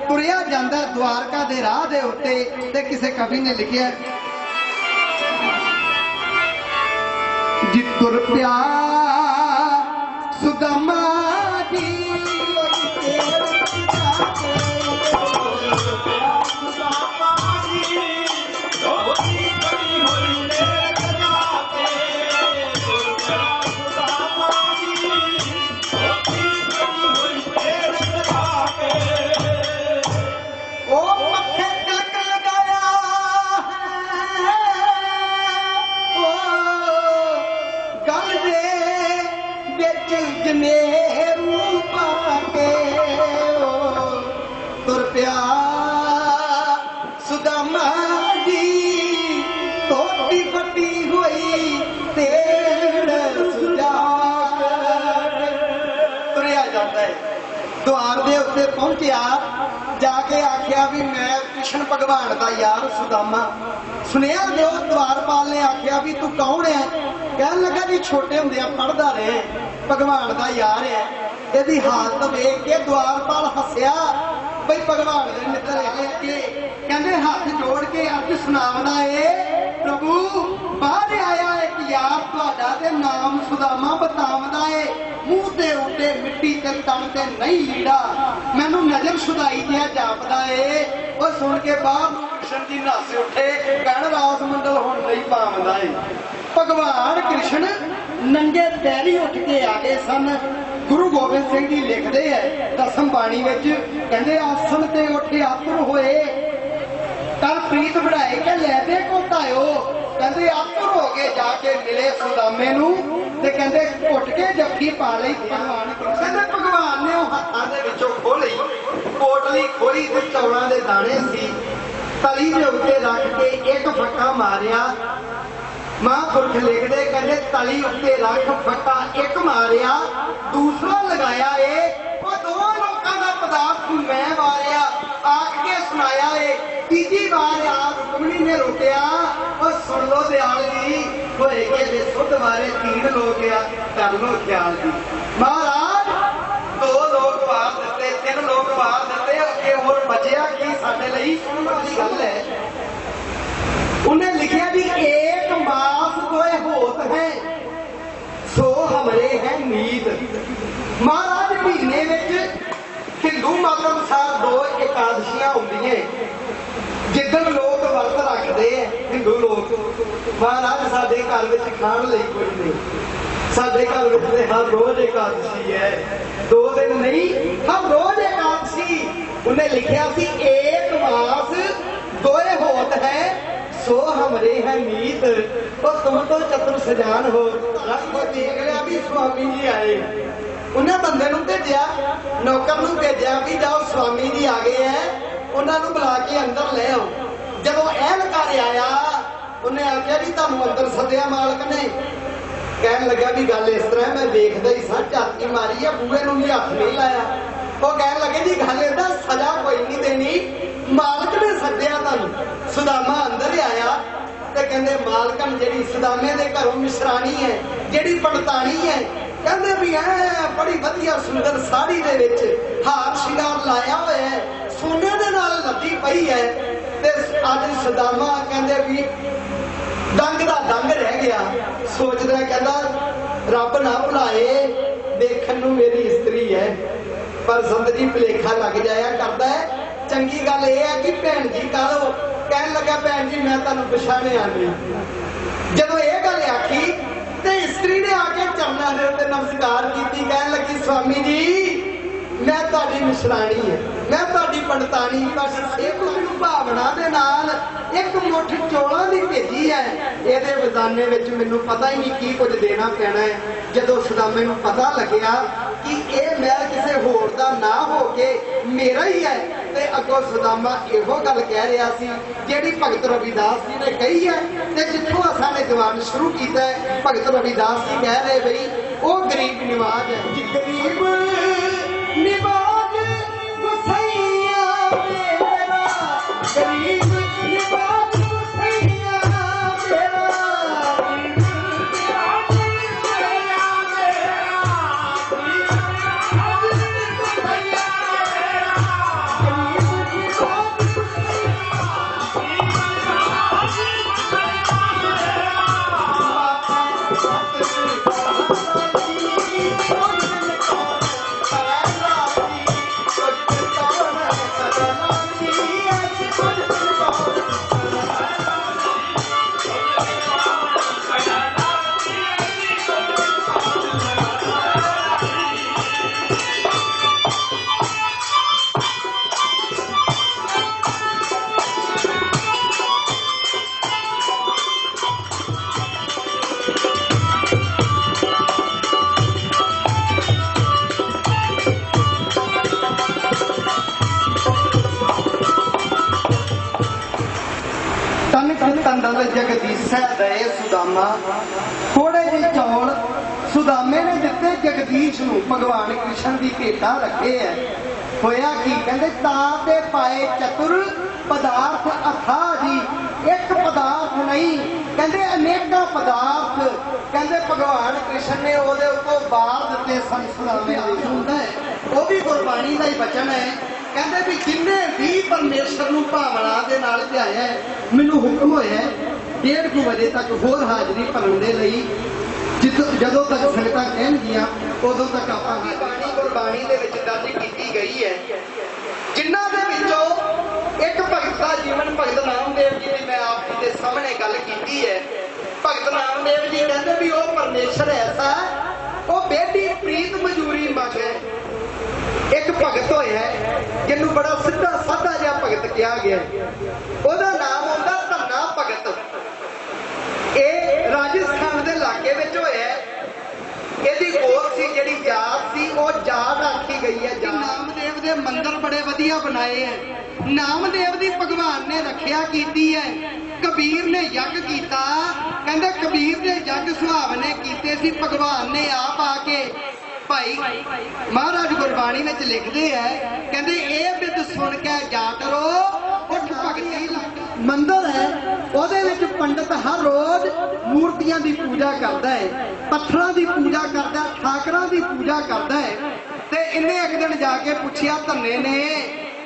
ਤੁਰਿਆ ਜਾਂਦਾ ਦਵਾਰਕਾ ਦੇ ਰਾਹ ਦੇ ਉੱਤੇ। ਤੇ ਕਿਸੇ ਕਵੀ ਨੇ ਲਿਖਿਆ, ਜੀ ਤੁਰ ਪਿਆ ਸੁਦਾਮਾ ਜੀ ਤੁਰ ਪਿਆ ਸੁਦਾਮਾ ਜੀ, ਤੋਤੀ ਫੱਟੀ ਹੋਈ ਤੇੜ ਸੁਜਾ ਤੁਰਿਆ ਜਾਂਦਾ ਹੈ। ਦੁਆਰ ਦੇ ਉੱਤੇ ਪਹੁੰਚਿਆ, ਜਾ ਕੇ ਆਖਿਆ ਵੀ ਮੈਂ ਕ੍ਰਿਸ਼ਨ ਭਗਵਾਨ ਦਾ ਯਾਰ ਸੁਦਾਮਾ। ਸੁਨੇਹਾ ਦਿਓ। ਦਵਾਰਪਾਲ ਨੇ ਆਖਿਆ ਵੀ ਤੂੰ ਕੌਣ ਹੈ? ਕਹਿਣ ਲੱਗਾ ਜੀ ਛੋਟੇ ਹੁੰਦਿਆਂ ਪੜ੍ਹਦਾ ਰਹੇ, ਭਗਵਾਨ ਦਾ ਯਾਰ ਹੈ। ਇਹਦੀ ਹਾਲਤ ਵੇਖ ਕੇ ਦਵਾਰਪਾਲ ਹੱਸਿਆ, ਬਈ ਭਗਵਾਨ ਦੇ ਮਿੱਤਰ ਇਹ ਕਹਿੰਦੇ ਹੱਥ ਜੋੜ ਕੇ ਅੱਜ ਸੁਣਾਵਣਾ ਏ, ਪ੍ਰਭੂ ਬਾਹਰ ਆਇਆ ਇੱਕ ਯਾਰ ਤੁਹਾਡਾ ਤੇ ਨਾਮ ਸੁਦਾਮਾ ਬਤਾਵਦਾ ਏ, ਮੂੰਹ ਤੇ ਉੱਤੇ ਮਿੱਟੀ ਤੇ ਤਣ ਤੇ ਨਹੀਂ ਲੀੜਾ, ਮੈਨੂੰ ਨਜ਼ਰ ਸ਼ੁਦਾਈ ਜਿਹਾ ਜਾਪਦਾ ਏ। ਉਹ ਸੁਣ ਕੇ ਬਾਹਰ ਨੂੰ ਕ੍ਰਿਸ਼ਨ ਜੀ ਨੱਸ ਉੱਠੇ, ਕਹਿਣ ਰਾਸ ਮੰਡਲ ਹੁਣ ਨਹੀਂ ਪਾਵਦਾ ਏ। ਭਗਵਾਨ ਕ੍ਰਿਸ਼ਨ ਨੰਗੇ ਪੈਰੀ ਉੱਠ ਕੇ ਆ ਗਏ ਸਨ। ਗੁਰੂ ਗੋਬਿੰਦ ਸਿੰਘ ਜੀ ਲਿਖਦੇ ਐ ਦਸਮ ਬਾਣੀ ਵਿੱਚ, ਕਹਿੰਦੇ ਆਸਣ ਤੇ ਉੱਠ ਆਤਰ ਹੋਏ, ਪ੍ਰੀਤ ਵੜਾਏ ਕਿ ਲੈ ਦੇ ਘੋਟਾਇਓ। ਕਹਿੰਦੇ ਆਤਰ ਹੋ ਕੇ ਜਾ ਕੇ ਮਿਲੇ ਸੁਦਾਮੇ ਨੂੰ ਤੇ ਕਹਿੰਦੇ ਘੁੱਟ ਕੇ ਜੱਫੀ ਪਾ ਲਈ ਭਗਵਾਨ। ਕਹਿੰਦੇ ਭਗਵਾਨ ਨੇ ਉਹ ਹੱਥਾਂ ਦੇ ਵਿੱਚੋਂ ਖੋਲੀ ਪੋਟਲੀ, ਖੋਈ ਤੇ ਚੌਲਾਂ ਦੇ ਦਾਣੇ ਸੀ, ਤਲੀ ਦੇ ਉੱਤੇ ਰੱਖ ਕੇ ਇੱਕ ਫੱਕਾ ਮਾਰਿਆ। ਮਹਾਂਪੁਰਖ ਲਿਖਦੇ ਕਹਿੰਦੇ ਤਲੀ ਉੱਤੇ ਰੱਖ ਫੱਕਾ ਇੱਕ ਮਾਰਿਆ, ਦੂਸਰਾ ਲਗਾਇਆ ਏ ਉਹ ਦੋਵਾਂ ਲੋਕਾਂ ਦਾ ਪਦਾਰਥ ਮੈਂ ਮਾਰਿਆ ਆਖ ਕੇ ਸੁਣਾਇਆ ਏ। ਤੀਜੀ ਵਾਰ ਆਪ ਰੁਕਮਣੀ ਨੇ ਰੋਕਿਆ, ਉਹ ਸੁਣ ਲੋ ਦਿਆਲ ਜੀ ਹੋਏਗੇ ਜੇ ਸੁਧ ਮਾਰੇ ਤੀਨ ਲੋਕ ਆ, ਕਰ ਲੋ ਖਿਆਲ ਜੀ। ਮਹਾਰਾਜ 2 ਲੋਕ ਵਾਰ ਦਿੱਤੇ, 3 ਲੋਕ ਵਾਰ ਦਿੱਤੇ, ਅੱਗੇ ਹੋਰ ਬਚਿਆ ਕੀ ਸਾਡੇ ਲਈ? ਵੱਡੀ ਗੱਲ ਹੈ। ਉਹਨੇ ਲਿਖਿਆ ਵੀ ਏਕ ਮਾਸ ਕੋਏ ਹੋਤ ਹੈ ਸੋ ਹਮਰੇ ਹੈ ਨੀਤ। ਮਹਾਰਾਜ ਮਹੀਨੇ ਵਿੱਚ ਹਿੰਦੂ ਮਤ ਅਨੁਸਾਰ 2 ਇਕਾਦਸ਼ੀਆਂ ਹੁੰਦੀਆਂ, ਜਿੱਦਣ ਲੋਕ ਵਰਤ ਰੱਖਦੇ ਆ ਹਿੰਦੂ ਲੋਕ। ਮਹਾਰਾਜ ਸਾਡੇ ਘਰ ਵਿੱਚ ਖਾਣ ਲਈ ਕੁਝ ਨਹੀਂ, ਸਾਡੇ ਘਰ ਵਿੱਚ ਤੇ ਹਰ ਰੋਜ਼ ਇਕਾਦਸ਼ੀ ਹੈ, 2 ਦਿਨ ਨਹੀਂ ਹਰ ਰੋਜ਼ ਇਕਾਦਸ਼ੀ। ਉਹਨੇ ਲਿਖਿਆ ਸੀ ਏਕ ਮਾਸ ਦੋਏ ਹੋਤ ਹੈ ਸੋ ਹਮਰੇ ਹੈ ਨੀਤ। ਉਹ ਤੁਮ ਤੋਂ ਚਤੁਰ ਸਜਾਨ ਹੋ। ਰੱਬ ਦੇਖ ਲਿਆ ਵੀ ਸੁਆਮੀ ਜੀ ਆਏ, ਉਹਨਾਂ ਬੰਦੇ ਨੂੰ ਭੇਜਿਆ, ਨੌਕਰ ਨੂੰ ਭੇਜਿਆ ਵੀ ਜਾਓ ਸੁਆਮੀ ਜੀ ਆ ਗਏ ਐ, ਉਹਨਾਂ ਨੂੰ ਬੁਲਾ ਕੇ ਅੰਦਰ ਲੈ ਆਓ। ਜਦੋਂ ਅਹਿਲਕਾਰ ਆਇਆ ਉਹਨੇ ਆਖਿਆ ਵੀ ਤੁਹਾਨੂੰ ਅੰਦਰ ਸੱਦਿਆ ਮਾਲਕ ਨੇ। ਕਹਿਣ ਲੱਗਾ ਵੀ ਗੱਲ ਇਸ ਤਰ੍ਹਾਂ, ਮੈਂ ਵੇਖਦਾ ਹੀ ਸਾਂ ਝਾਤੀ ਮਾਰੀ ਆ, ਬੂਹੇ ਨੂੰ ਵੀ ਹੱਥ ਨਹੀਂ ਲਾਇਆ। ਉਹ ਕਹਿਣ ਲੱਗੇ ਜੀ ਗੱਲ ਇਹਦਾ ਸਜ਼ਾ ਕੋਈ ਨਹੀਂ ਦੇਣੀ, ਮਾਲਕ ਨੇ ਸੱਦਿਆ ਤੁਹਾਨੂੰ। ਸੁਦਾਮਾ ਅੰਦਰ ਆਇਆ ਤੇ ਕਹਿੰਦੇ ਮਾਲਕਨ ਜਿਹੜੀ ਸੁਦਾਮੇ ਦੇ ਘਰੋਂ ਮਿਸ਼ਰਾਣੀ ਹੈ, ਜਿਹੜੀ ਪੰਡਤਾਣੀ ਹੈ, ਕਹਿੰਦੇ ਵੀ ਐ ਬੜੀ ਵਧੀਆ ਸੁੰਦਰ ਸਾੜੀ ਦੇ ਵਿੱਚ ਹਾਰ ਸ਼ਿੰਗਾਰ ਲਾਇਆ ਹੋਇਆ ਹੈ, ਸੋਨੇ ਦੇ ਨਾਲ ਲੱਦੀ ਪਈ ਹੈ। ਤੇ ਅੱਜ ਸੁਦਾਮਾ ਕਹਿੰਦੇ ਵੀ ਦੰਗ ਦਾ ਦੰਗ ਰਹਿ ਗਿਆ, ਸੋਚਦਾ ਕਹਿੰਦਾ ਰੱਬ ਨਾ ਭੁਲਾਏ ਦੇਖਣ ਨੂੰ ਮੇਰੀ ਇਸਤਰੀ ਹੈ, ਪਰ ਜ਼ਿੰਦਗੀ ਭੁਲੇਖਾ ਲੱਗ ਜਾਇਆ ਕਰਦਾ ਹੈ। ਚੰਗੀ ਗੱਲ ਇਹ ਹੈ ਕਿ ਭੈਣ ਜੀ ਕਾਹੋ। ਕਹਿਣ ਲੱਗਾ ਭੈਣ ਜੀ ਮੈਂ ਤੁਹਾਨੂੰ ਪਛਾਣਿਆ ਨਹੀਂ। ਜਦੋਂ ਇਹ ਗੱਲ ਆਖੀ ਤੇ ਇਸਤਰੀ ਨੇ ਆ ਕੇ ਚਰਨਾਂ ਦੇ ਉੱਤੇ ਨਮਸਕਾਰ ਕੀਤੀ, ਕਹਿਣ ਲੱਗੀ ਸਵਾਮੀ ਜੀ ਮੈਂ ਤੁਹਾਡੀ ਮਿਸ਼ਰਾਣੀ ਹੈ, ਮੈਂ ਤੁਹਾਡੀ ਪੰਡਤਾਣੀ, ਤੁਹਾਡੀ ਸੇਵਕ ਮੈਨੂੰ ਭਾਵਨਾ ਦੇ ਨਾਲ ਇੱਕ ਮੁੱਠ ਚੌਲਾਂ ਦੀ ਭੇਜੀ ਹੈ। ਇਹਦੇ ਵਜ਼ਾਨੇ ਵਿੱਚ ਮੈਨੂੰ ਪਤਾ ਹੀ ਨਹੀਂ ਕੀ ਕੁਝ ਦੇਣਾ ਪੈਣਾ ਹੈ। ਜਦੋਂ ਸੁਦਾਮੇ ਨੂੰ ਪਤਾ ਲੱਗਿਆ ਕਿ ਇਹ ਮਹਿਲ ਕਿਸੇ ਹੋਰ ਦਾ ਨਾ ਹੋ ਕੇ ਮੇਰਾ ਹੀ ਹੈ, ਤੇ ਅੱਗੋਂ ਸੁਦਾਮਾ ਇਹੋ ਗੱਲ ਕਹਿ ਰਿਹਾ ਸੀ ਜਿਹੜੀ ਭਗਤ ਰਵਿਦਾਸ ਜੀ ਨੇ ਕਹੀ ਹੈ, ਤੇ ਜਿੱਥੋਂ ਅਸਾਂ ਨੇ ਦੀਵਾਨ ਸ਼ੁਰੂ ਕੀਤਾ ਹੈ। ਭਗਤ ਰਵਿਦਾਸ ਜੀ ਕਹਿ ਰਹੇ ਬਈ ਉਹ ਗਰੀਬ ਨਿਵਾਜ ਹੈ, ਗਰੀਬ ਨਿਵਾਜ ਗੁਸਈਆ ਮੇਰਾ, ਗਰੀਬ ਨਿਵਾਜ ਗੁਸਈਆ ਮੇਰਾ, ਤੰਦਲ ਜਗਦੀਸ਼ੈ ਦਏ ਸੁਦਾਮਾ। ਥੋੜੇ ਜਿਹੇ ਚੌਲ ਸੁਦਾਮੇ ਨੇ ਦਿੱਤੇ ਜਗਦੀਸ਼ ਨੂੰ, ਭਗਵਾਨ ਕ੍ਰਿਸ਼ਨ ਦੀ ਭੇਟਾ ਰੱਖੇ ਐ। ਹੋਇਆ ਕੀ ਕਹਿੰਦੇ ਤਾਂ ਤੇ ਪਾਏ ਚਤੁਰ ਪਦਾਰਥ ਅਥਾਹ ਜੀ, ਇੱਕ ਪਦਾਰਥ ਨਹੀਂ ਕਹਿੰਦੇ ਅਨੇਕਾਂ ਪਦਾਰਥ। ਕਹਿੰਦੇ ਭਗਵਾਨ ਕ੍ਰਿਸ਼ਨ ਨੇ ਉਹਦੇ ਉੱਤੋਂ ਬਾਰ ਦਿੱਤੇ ਸਨ। ਸੁਦਾਮੇ ਦੀ ਹੁੰਦਾ ਹੈ ਉਹ ਵੀ ਗੁਰਬਾਣੀ ਦਾ ਹੀ ਬਚਨ ਹੈ। ਕਹਿੰਦੇ ਵੀ ਜਿੰਨੇ ਵੀ ਪਰਮੇਸ਼ਰ ਨੂੰ ਭਾਵਨਾ ਦੇ ਨਾਲ ਧਿਆਇਆ, ਮੈਨੂੰ ਹੁਕਮ ਹੋਇਆ 1:30 ਵਜੇ ਤੱਕ ਹੋਰ ਹਾਜ਼ਰੀ ਭਰਨ ਦੇ ਲਈ। ਜਦੋਂ ਤੱਕ ਸੰਗਤਾਂ ਕਹਿਣਗੀਆਂ ਉਦੋਂ ਤੱਕ ਆਪਾਂ ਬਾਣੀ ਗੁਰਬਾਣੀ ਦੇ ਵਿੱਚ ਦਰਜ ਕੀਤੀ ਗਈ ਹੈ, ਜਿਨ੍ਹਾਂ ਦੇ ਵਿੱਚੋਂ ਇੱਕ ਭਗਤ ਦਾ ਜੀਵਨ ਭਗਤ ਨਾਮਦੇਵ ਜੀ ਦੀ ਮੈਂ ਆਪ ਜੀ ਦੇ ਸਾਹਮਣੇ ਗੱਲ ਕੀਤੀ ਹੈ। ਭਗਤ ਨਾਮਦੇਵ ਜੀ ਕਹਿੰਦੇ ਵੀ ਉਹ ਪਰਮੇਸ਼ਰ ਐਸਾ, ਉਹ ਬੇਟੀ ਪ੍ਰੀਤ ਮਜੂਰੀ ਮੰਗੇ। ਇੱਕ ਭਗਤ ਹੋਇਆ ਜਿਹਨੂੰ ਬੜਾ ਸਿੱਧਾ ਸਾਦਾ ਜਿਹਾ ਭਗਤ ਕਿਹਾ ਗਿਆ, ਉਹਦਾ ਨਾਮ ਮੰਦਰ ਬੜੇ ਵਧੀਆ ਬਣਾਏ ਐ। ਨਾਮਦੇਵ ਦੀ ਭਗਵਾਨ ਨੇ ਰੱਖਿਆ ਕੀਤੀ ਹੈ। ਕਬੀਰ ਨੇ ਯੱਗ ਕੀਤਾ, ਕਹਿੰਦੇ ਕਬੀਰ ਦੇ ਯੱਗ ਸੁਹਾਵਣੇ ਕੀਤੇ ਸੀ ਭਗਵਾਨ ਨੇ ਆਪ ਆ ਕੇ। ਭਾਈ ਮਹਾਰਾਜ ਗੁਰਬਾਣੀ ਵਿੱਚ ਲਿਖਦੇ ਐ, ਕਹਿੰਦੇ ਇਹ ਬਿਦ ਸੁਣ ਕੇ ਜਾ ਕਰੋ ਉੱਠ ਭਗਤੀ ਲੱਗ। ਮੰਦਰ ਹੈ, ਉਹਦੇ ਵਿੱਚ ਪੰਡਤ ਹਰ ਰੋਜ਼ ਮੂਰਤੀਆਂ ਦੀ ਪੂਜਾ ਕਰਦਾ ਹੈ, ਪੱਥਰਾਂ ਦੀ ਪੂਜਾ ਕਰਦਾ, ਠਾਕਰਾਂ ਦੀ ਪੂਜਾ ਕਰਦਾ ਹੈ। ਤੇ ਇਹਨੇ ਇੱਕ ਦਿਨ ਜਾ ਕੇ ਪੁੱਛਿਆ ਧੰਨੇ ਨੇ,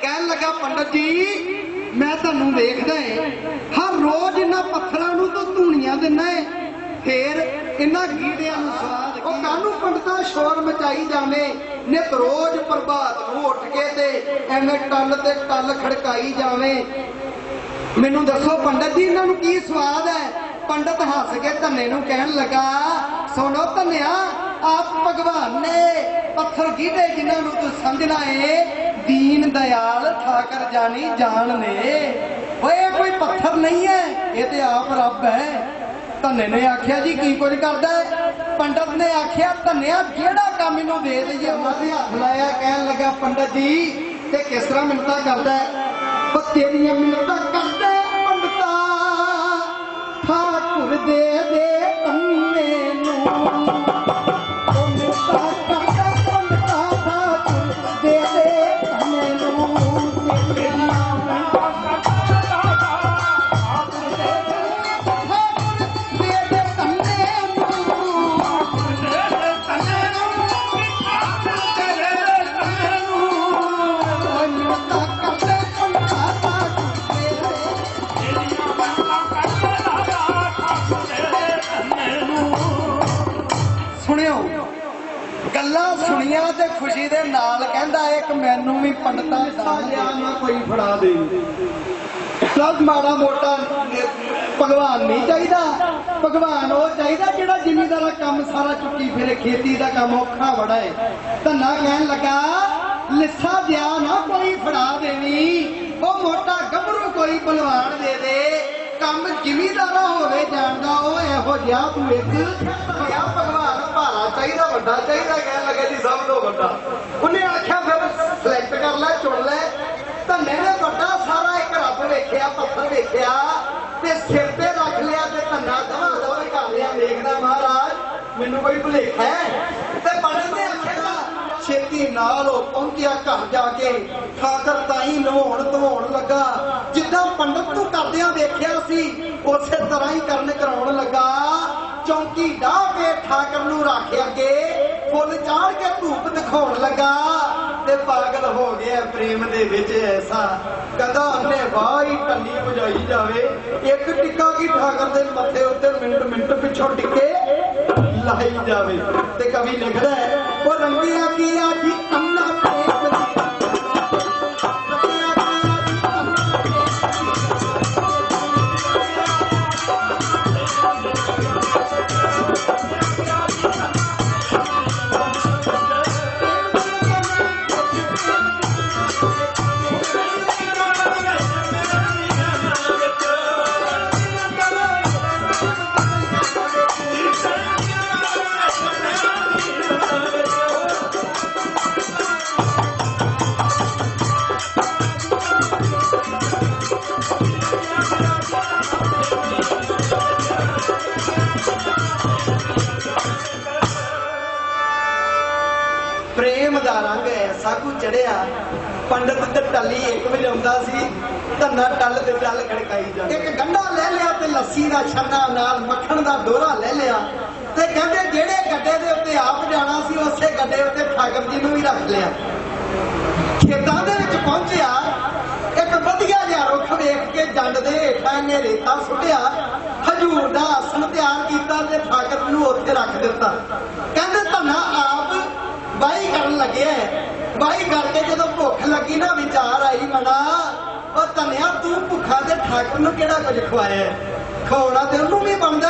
ਕਹਿਣ ਲੱਗਾ ਪੰਡਤ ਜੀ ਮੈਂ ਤੁਹਾਨੂੰ ਵੇਖਦਾ ਹੈ ਹਰ ਰੋਜ਼ ਇਹਨਾਂ ਪੱਥਰਾਂ ਨੂੰ ਤੂੰ ਧੂਣੀਆਂ ਦਿੰਦਾ ਹੈ, ਫੇਰ ਇਹਨਾਂ ਗੀੜਿਆਂ ਨੂੰ ਸਵਾਦ ਉਹ ਕਾਹਨੂੰ ਪੰਡਤਾਂ ਸ਼ੋਰ ਮਚਾਈ ਜਾਵੇਂ, ਨਿਤ ਰੋਜ਼ ਪ੍ਰਭਾਤ ਨੂੰ ਉੱਠ ਕੇ ਤੇ ਐਵੇਂ ਟੱਲ ਤੇ ਟੱਲ ਖੜਕਾਈ ਜਾਵੇਂ। ਮੈਨੂੰ ਦੱਸੋ ਪੰਡਤ ਜੀ ਇਹਨਾਂ ਨੂੰ ਕੀ ਸਵਾਦ ਹੈ? ਪੰਡਤ ਹੱਸ ਕੇ ਧੰਨੇ ਨੂੰ ਕਹਿਣ ਲੱਗਾ, ਸੁਣੋ ਧੰਨਿਆ, ਆਪ ਭਗਵਾਨ ਨੇ ਪੱਥਰ ਗੀੜੇ ਜਿਨ੍ਹਾਂ ਨੂੰ ਤੂੰ ਸਮਝਣਾ ਏ ਦੀਨ ਦਿਆਲ ਠਾਕਰ ਜਾਨੀ ਜਾਨ ਨੇ। ਓਏ ਕੋਈ ਪੱਥਰ ਨਹੀਂ ਹੈ, ਇਹ ਤੇ ਆਪ ਰੱਬ ਹੈ। ਧੰਨੇ ਨੇ ਆਖਿਆ ਜੀ ਕੀ ਕੁਝ ਕਰਦਾ ਹੈ? ਪੰਡਤ ਨੇ ਆਖਿਆ ਧੰਨਿਆ ਜਿਹੜਾ ਕੰਮ ਇਹਨੂੰ ਦੇ ਦਈਏ। ਉਹਦੇ ਹੱਥ ਲਾਇਆ, ਕਹਿਣ ਲੱਗਾ ਪੰਡਤ ਜੀ ਤੇ ਕਿਸ ਤਰ੍ਹਾਂ ਮਿੰਨਤਾਂ ਕਰਦਾ ਹੈ? ਉਹ ਤੇਰੀਆਂ ਮਿੰਨਤਾਂ ਕਰਦਾ ਪੰਡਤਾ ਠਾਕੁਰ ਦੇ ਕੰਨੇ ਨੂੰ। ਉਹ ਮਿੰਨਤਾਂ ਕਰਦਾ ਪੰਡਤਾ ਠਾਕੁਰ ਦੇ ਕੰਨੇ ਨੂੰ। ਗੱਲਾਂ ਸੁਣੀਆਂ ਤੇ ਖੁਸ਼ੀ ਦੇ ਨਾਲ ਕਹਿੰਦਾ ਇੱਕ ਮੈਨੂੰ ਵੀ ਪੰਡਤਾਂ ਦਾ ਨਾ ਕੋਈ ਫੜਾ ਦੇ। ਸਭ ਮਾੜਾ ਮੋਟਾ ਭਗਵਾਨ ਨਹੀਂ ਚਾਹੀਦਾ, ਭਗਵਾਨ ਉਹ ਚਾਹੀਦਾ ਜਿਹੜਾ ਜ਼ਿਮੀਂਦਾਰਾ ਕੰਮ ਸਾਰਾ ਚੁੱਕੀ ਫਿਰੇ, ਖੇਤੀ ਦਾ ਕੰਮ ਔਖਾ ਬੜਾ ਹੈ। ਧੰਨਾ ਕਹਿਣ ਲੱਗਾ ਲਿੱਸਾ ਦਿਆ ਨਾ ਕੋਈ ਫੜਾ ਦੇਵੀ, ਉਹ ਮੋਟਾ ਗੱਭਰੂ ਕੋਈ ਭਲਵਾਨ ਦੇ ਦੇ, ਕੰਮ ਜ਼ਿਮੀਂਦਾਰਾ ਹੋਵੇ ਜਾਣਦਾ ਉਹ ਇਹੋ ਜਿਹਾ ਤੂੰ ਇੱਕ ਕਿਹਾ ਭਗਵਾਨ ਭਾਰਾ ਚਾਹੀਦਾ ਵੱਡਾ ਚਾਹੀਦਾ। ਕਹਿਣ ਲੱਗਾ ਜੀ ਸਭ ਤੋਂ ਵੱਡਾ। ਉਹਨੇ ਆਖਿਆ ਫਿਰ ਸਿਲੈਕਟ ਕਰ ਲੈ, ਚੁਣ ਲੈ। ਧੰਨੇ ਨੇ ਵੱਡਾ ਸਾਰਾ ਇੱਕ ਰੱਬ ਵੇਖਿਆ, ਪੱਥਰ ਵੇਖਿਆ ਤੇ ਸਿਰ ਤੇ ਰੱਖ ਲਿਆ ਤੇ ਧੰਨਾ ਦਵਾ ਦਵਾ ਕਰ ਲਿਆ, ਵੇਖਦਾ ਮਹਾਰਾਜ ਮੈਨੂੰ ਕੋਈ ਭੁਲੇਖਾ ਹੈ। ਤੇ ਪੰਡਤ ਨੇ ਆਖਿਆ ਛੇਤੀ ਨਾਲ ਉਹ ਪਹੁੰਚਿਆ ਘਰ ਜਾ ਕੇ, ਠਾਕਰ ਤਾਈ ਨਹਾਉਣ ਧਵਾਉਣ ਲੱਗਾ। ਜਿੱਦਾਂ ਪੰਡਤ ਨੂੰ ਕਰਦਿਆਂ ਵੇਖਿਆ ਸੀ ਉਸੇ ਤਰ੍ਹਾਂ ਹੀ ਕਰਨ ਕਰਾਉਣ ਲੱਗਾ। ਚੌਂਕੀ ਢਾਹ ਕੇ ਠਾਕਰ ਨੂੰ ਰੱਖ ਅੱਗੇ, ਫੁੱਲ ਚਾੜ ਕੇ ਧੂਪ ਦਿਖਾਉਣ ਲੱਗਾ ਤੇ ਪਾਗਲ ਹੋ ਗਿਆ ਪ੍ਰੇਮ ਦੇ ਵਿੱਚ ਐਸਾ। ਕਹਿੰਦਾ ਉਹਨੇ ਵਾਹੀ ਟੱਲੀ ਵਜਾਈ ਜਾਵੇ, ਇੱਕ ਟਿੱਕਾ ਕੀ ਠਾਕਰ ਦੇ ਮੱਥੇ ਉੱਤੇ ਮਿੰਟ ਮਿੰਟ ਪਿੱਛੋਂ ਟਿੱਕੇ ਲਾਈ ਜਾਵੇ। ਤੇ ਕਵੀ ਲਿਖਦਾ ਹੈ ਉਹ ਰੰਗਿਆ ਕੀਆ ਜੀ ਅੰਨਾ ਪ੍ਰੇਮ ਦੀ ਪ੍ਰੇਮ ਦਾ ਰੰਗ ਐਸਾ ਕੁ ਚੜਿਆ। ਪੰਡਤ ਤੇ ਟੱਲੀ ਇੱਕ ਵਜਾਉਂਦਾ ਸੀ, ਧੰਨਾ ਟੱਲ ਤੇ ਟੱਲ ਖੜਕਾਈ ਜਾਂਦਾ। ਇੱਕ ਗੰਢਾ ਲੈ ਲਿਆ ਤੇ ਲੱਸੀ ਦਾ ਛੰਨਾ ਨਾਲ ਮੱਖਣ ਦਾ ਡੋਰਾ ਲੈ ਲਿਆ ਤੇ ਕਹਿੰਦੇ ਜਿਹੜੇ ਗੱਡੇ ਦੇ ਉੱਤੇ ਆਪ ਜਾਣਾ ਸੀ ਉਸੇ ਗੱਡੇ ਉੱਤੇ ਠਾਕਰ ਜੀ ਨੂੰ ਵੀ ਰੱਖ ਲਿਆ। ਖੇਤਾਂ ਦੇ ਵਿੱਚ ਪਹੁੰਚਿਆ, ਇੱਕ ਵਧੀਆ ਜਿਹਾ ਰੁੱਖ ਵੇਖ ਕੇ ਜੰਡ ਦੇ ਹੇਠਾਂ ਨੇ ਰੇਤਾ ਸੁੱਟਿਆ, ਹਜੂਰ ਦਾ ਆਸਣ ਤਿਆਰ ਕੀਤਾ ਤੇ ਠਾਕਰ ਨੂੰ ਉੱਥੇ ਰੱਖ ਦਿੱਤਾ। ਕਹਿੰਦੇ ਧੰਨਾ ਆਪ ਵਾਹੀ ਕਰਨ ਲੱਗਿਆ। ਵਾਹੀ ਕਰਕੇ ਜਦੋਂ ਭੁੱਖ ਲੱਗੀ ਨਾ ਵਿਚਾਰ ਆਈ ਮਨਾ, ਉਹ ਧੰਨਿਆ ਤੂੰ ਭੁੱਖਾ ਤੇ ਠਾਕਰ ਨੂੰ ਕਿਹੜਾ ਕੁਝ ਖਵਾਇਆ, ਖਵਾਉਣਾ ਤੇ ਉਹਨੂੰ ਵੀ ਬਣਦਾ।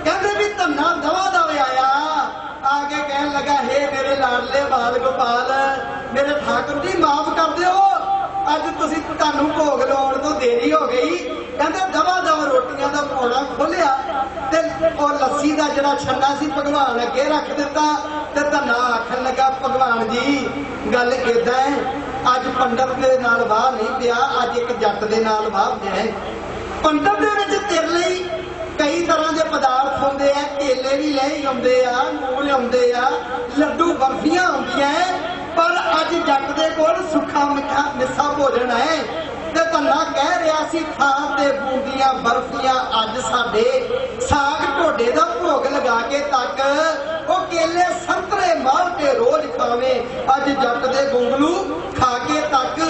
ਕਹਿੰਦੇ ਵੀ ਧੰਨਾ ਦਵਾ ਦਵੇ ਆਇਆ, ਆ ਕੇ ਕਹਿਣ ਲੱਗਾ ਹੇ ਮੇਰੇ ਲਾਡਲੇ ਬਾਲ ਗੋਪਾਲ, ਮੇਰੇ ਠਾਕੁਰ ਜੀ ਮਾਫ ਕਰ ਦਿਓ, ਅੱਜ ਤੁਸੀਂ ਤੁਹਾਨੂੰ ਭੋਗ ਲਾਉਣ ਤੋਂ ਦੇਰੀ ਹੋ ਗਈ। कहते दवा दव रोटियां का पौड़ा खोलिया ते और लस्सी का जरा छन्ना सी भगवान अगे रख दिता ते धन्ना आखन लगा भगवान जी गल इदा है अज पंडित के नाल वाह नहीं पिया अज एक जट के नाल वाह पिया है। पंडित दे विच तेरे लई कई तरह के पदार्थ होंगे आ केले भी ले आते आ मूल आते आ लड्डू बर्फियां आउंदियां पर अज जट दे कोल सुखा मिठा मिस्सा भोजन है ते धन्ना कह रहा सी खां ते बूंदियां बर्फियां अज साडे साग ढोडे दा भोग लगा के तक वो केले संतरे मार के रोज खावे अज जट दे गोंगलू खा के तक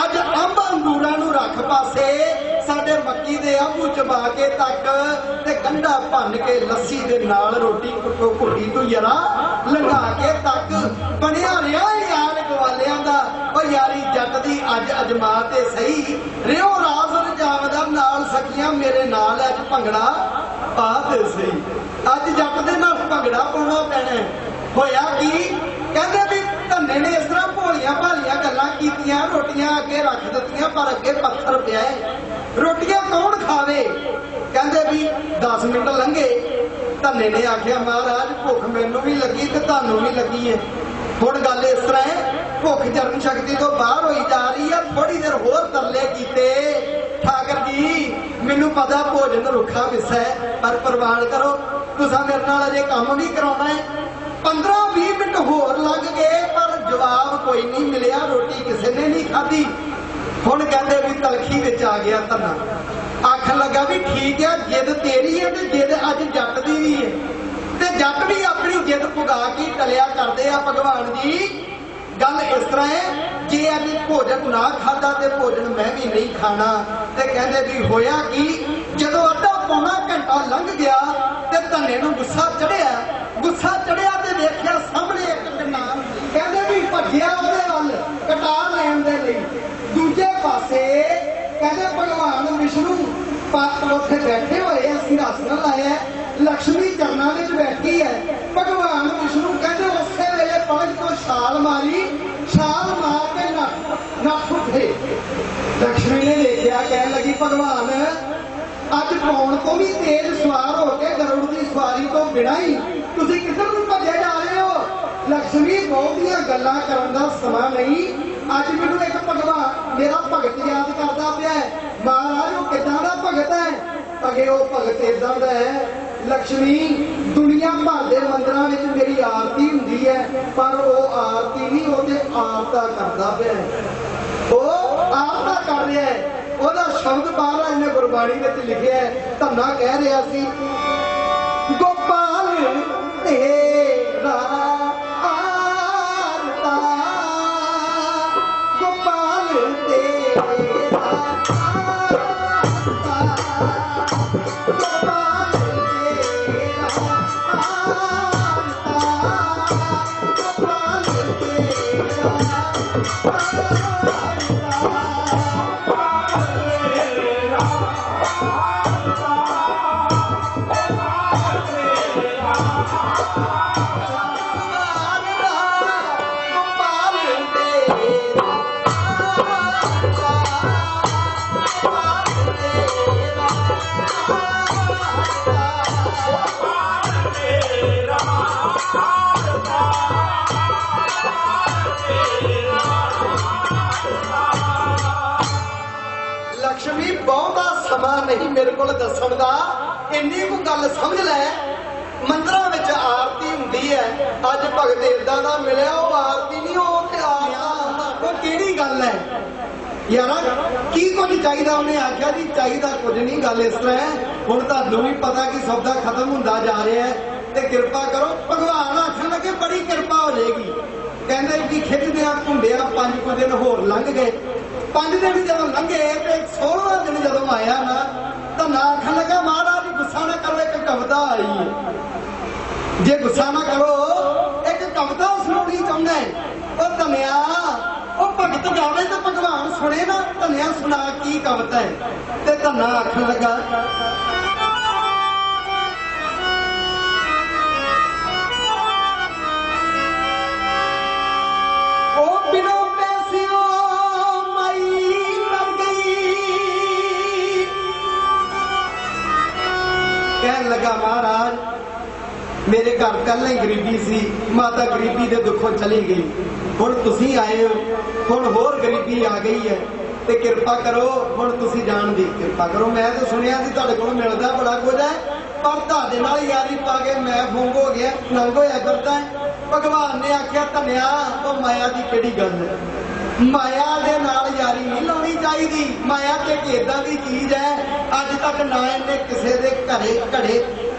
अज अंब अंगूरां नूं रख पासे साडे मक्की दे अंबू चबा के तक ते गंढा भन के लस्सी दे नाल रोटी कुटो घुटी तू जरा लंघा के तक बनया रहा यार गवालियां दा ओ यारी जट दी अज अजमा ते सही रिओ रास रजावदा नाल सखियां मेरे नाल अज भंगड़ा पा ते सही अज जट दे नाल भंगड़ा पाउणा पैना होया की कहंदे भी धन्ने ने इस तरह भोलियां भालियां गल्लां कीतियां रोटियां अगे रख दित्तियां पर अगे पत्थर पिया रोटियां कौन खावे कहंदे भी 10 मिनट लंघे धन्ने ने आख्या महाराज भुख मैनू भी लगी ते तुहानू भी लगी है हुण गल इस तरह है भुख जरन शक्ति तो बाहर होई जा रही है थोड़ी देर होर तरले कीते ठाकर जी मैनू पता भोजन रुखा विसा है पर प्रवान करो तुसां मेरे नाल अजे काम भी कराउणा है 15-20 मिनट होर लग गए पर जवाब कोई नहीं मिलिया रोटी किसी ने नहीं खाधी हुण कहंदे भी तलखी विच आ गया धन्ना आखन लगा भी ठीक है जिद तेरी है ते जिद अज जट दी भी है ते जट भी अपनी जिद पुगा के टलिया करदे आ भगवान जी गल इस तरह है जे अज भोजन ना खादा ते भोजन मैं भी नहीं खाना ते कहंदे भी होया कि जदों अद्धा पौना घंटा लंघ गया ते धन्ने नूं गुस्सा चढ़िया ते देखिया सामने एक कटार कहंदे भी भज्जिया ओहदे वल कटार लैण दे लई दूजे पासे कहंदे भगवान विष्णु उत्थे बैठे होए सिंहासन लाया लक्ष्मी चरणा विच बैठी है भगवान विष्णु कहंदे उसे वेले पलक को छाल मार के नठ उठे लक्ष्मी ने देखिया कहन लगी भगवान अज पौन तो भी तेज सवार होके गरुड़ की सवारी तो बिना ही तुसीं किधर नूं भजे जा रहे हो लक्ष्मी बहुतियां गल्लां करन दा समा नहीं अज मैनूं एक भगवान मेरा भगत याद करदा पिया है महाराज वो किदां दा भगत है अगे वो भगत इदां दा है लक्ष्मी दुनिया भर के मंदिरां विच मेरी आरती हुंदी है पर वो आरती नहीं वो आरता करदा पिया है वो आरता कर रहा है ਉਹਦਾ ਸ਼ਬਦ ਬਾਹਰ ਇਹਨੇ ਗੁਰਬਾਣੀ ਵਿੱਚ ਲਿਖਿਆ ਹੈ ਧੰਨਾ ਕਹਿ ਰਿਹਾ ਸੀ ਗੋਪਾਲ ਤੇਰਾ ਆਰਤਾ ਗੋਪਾਲ ਤੇਰਾ ਆਰਤਾ ਗੋਪਾਲ ਤੇਰਾ ਆਰਤਾ ਗੋਪਾਲ ਤੇਰਾ लक्ष्मी बहुता समा नहीं मेरे को दसन का इन्नी को गल समझ लै मंदिरां विच आरती हुंदी है अज भगत इदां दा मिलिया वो आरती नहीं वो किहड़ी गल है यार की कुछ चाहिए उन्हें आख्या जी चाहिए कुछ नहीं गल इस तरह है हुण तुहानूं भी पता कि सौदा खत्म हुंदा जा रहा है ते कृपा करो भगवान आखन लगे बड़ी कृपा हो जाएगी कहंदे कि खिचदियां घुंडियां 5 दिन होर लंघ गए 5 दिन जदों लंघे ते 16वां दिन जदों आया ना तो ना आखन लगा महाराज गुस्सा ना करो एक कविता आई है जे गुस्सा ना करो एक कविता सुनानी चाहुंदा है ओ धनिया ओ भगत गावे तो भगवान सुने ना धनिया सुना की कविता है ते धना आखन लगा बिना पैसियों मई मर गई ਕਹਿਣ ਲੱਗਾ ਮਹਾਰਾਜ ਮੇਰੇ ਘਰ ਪਹਿਲਾਂ ਹੀ ਗਰੀਬੀ ਸੀ, ਮਾਤਾ ਗਰੀਬੀ ਦੇ ਦੁੱਖੋਂ ਚਲੀ ਗਈ, ਹੁਣ ਤੁਸੀਂ ਆਏ ਹੋ, ਹੁਣ ਹੋਰ ਗਰੀਬੀ ਆ ਗਈ ਹੈ ਤੇ ਕਿਰਪਾ ਕਰੋ, ਹੁਣ ਤੁਸੀਂ ਜਾਣ ਦੀ ਕਿਰਪਾ ਕਰੋ। ਮੈਂ ਤਾਂ ਸੁਣਿਆ ਸੀ ਤੁਹਾਡੇ ਕੋਲ ਮਿਲਦਾ ਬੜਾ ਕੁਝ ਹੈ, ਪਰ ਤੁਹਾਡੇ ਨਾਲ ਯਾਰੀ ਪਾ ਕੇ ਮੈਂ ਫੂੰਗ ਹੋ ਗਿਆ, ਨੰਗ ਹੋਇਆ ਕਰਦਾ। ਭਗਵਾਨ ਨੇ ਆਖਿਆ ਧੰਨਿਆ ਉਹ ਮਾਇਆ ਦੀ ਕਿਹੜੀ ਗੱਲ ਹੈ, ਮਾਇਆ ਦੇ ਨਾਲ ਯਾਰੀ ਨਹੀਂ ਲਾਉਣੀ ਚਾਹੀਦੀ। ਮਾਇਆ ਤੇ ਏਦਾਂ ਦੀ ਚੀਜ਼ ਹੈ, ਅੱਜ ਤੱਕ ਨਾ ਇਹਨੇ ਕਿਸੇ ਦੇ ਘੜੇ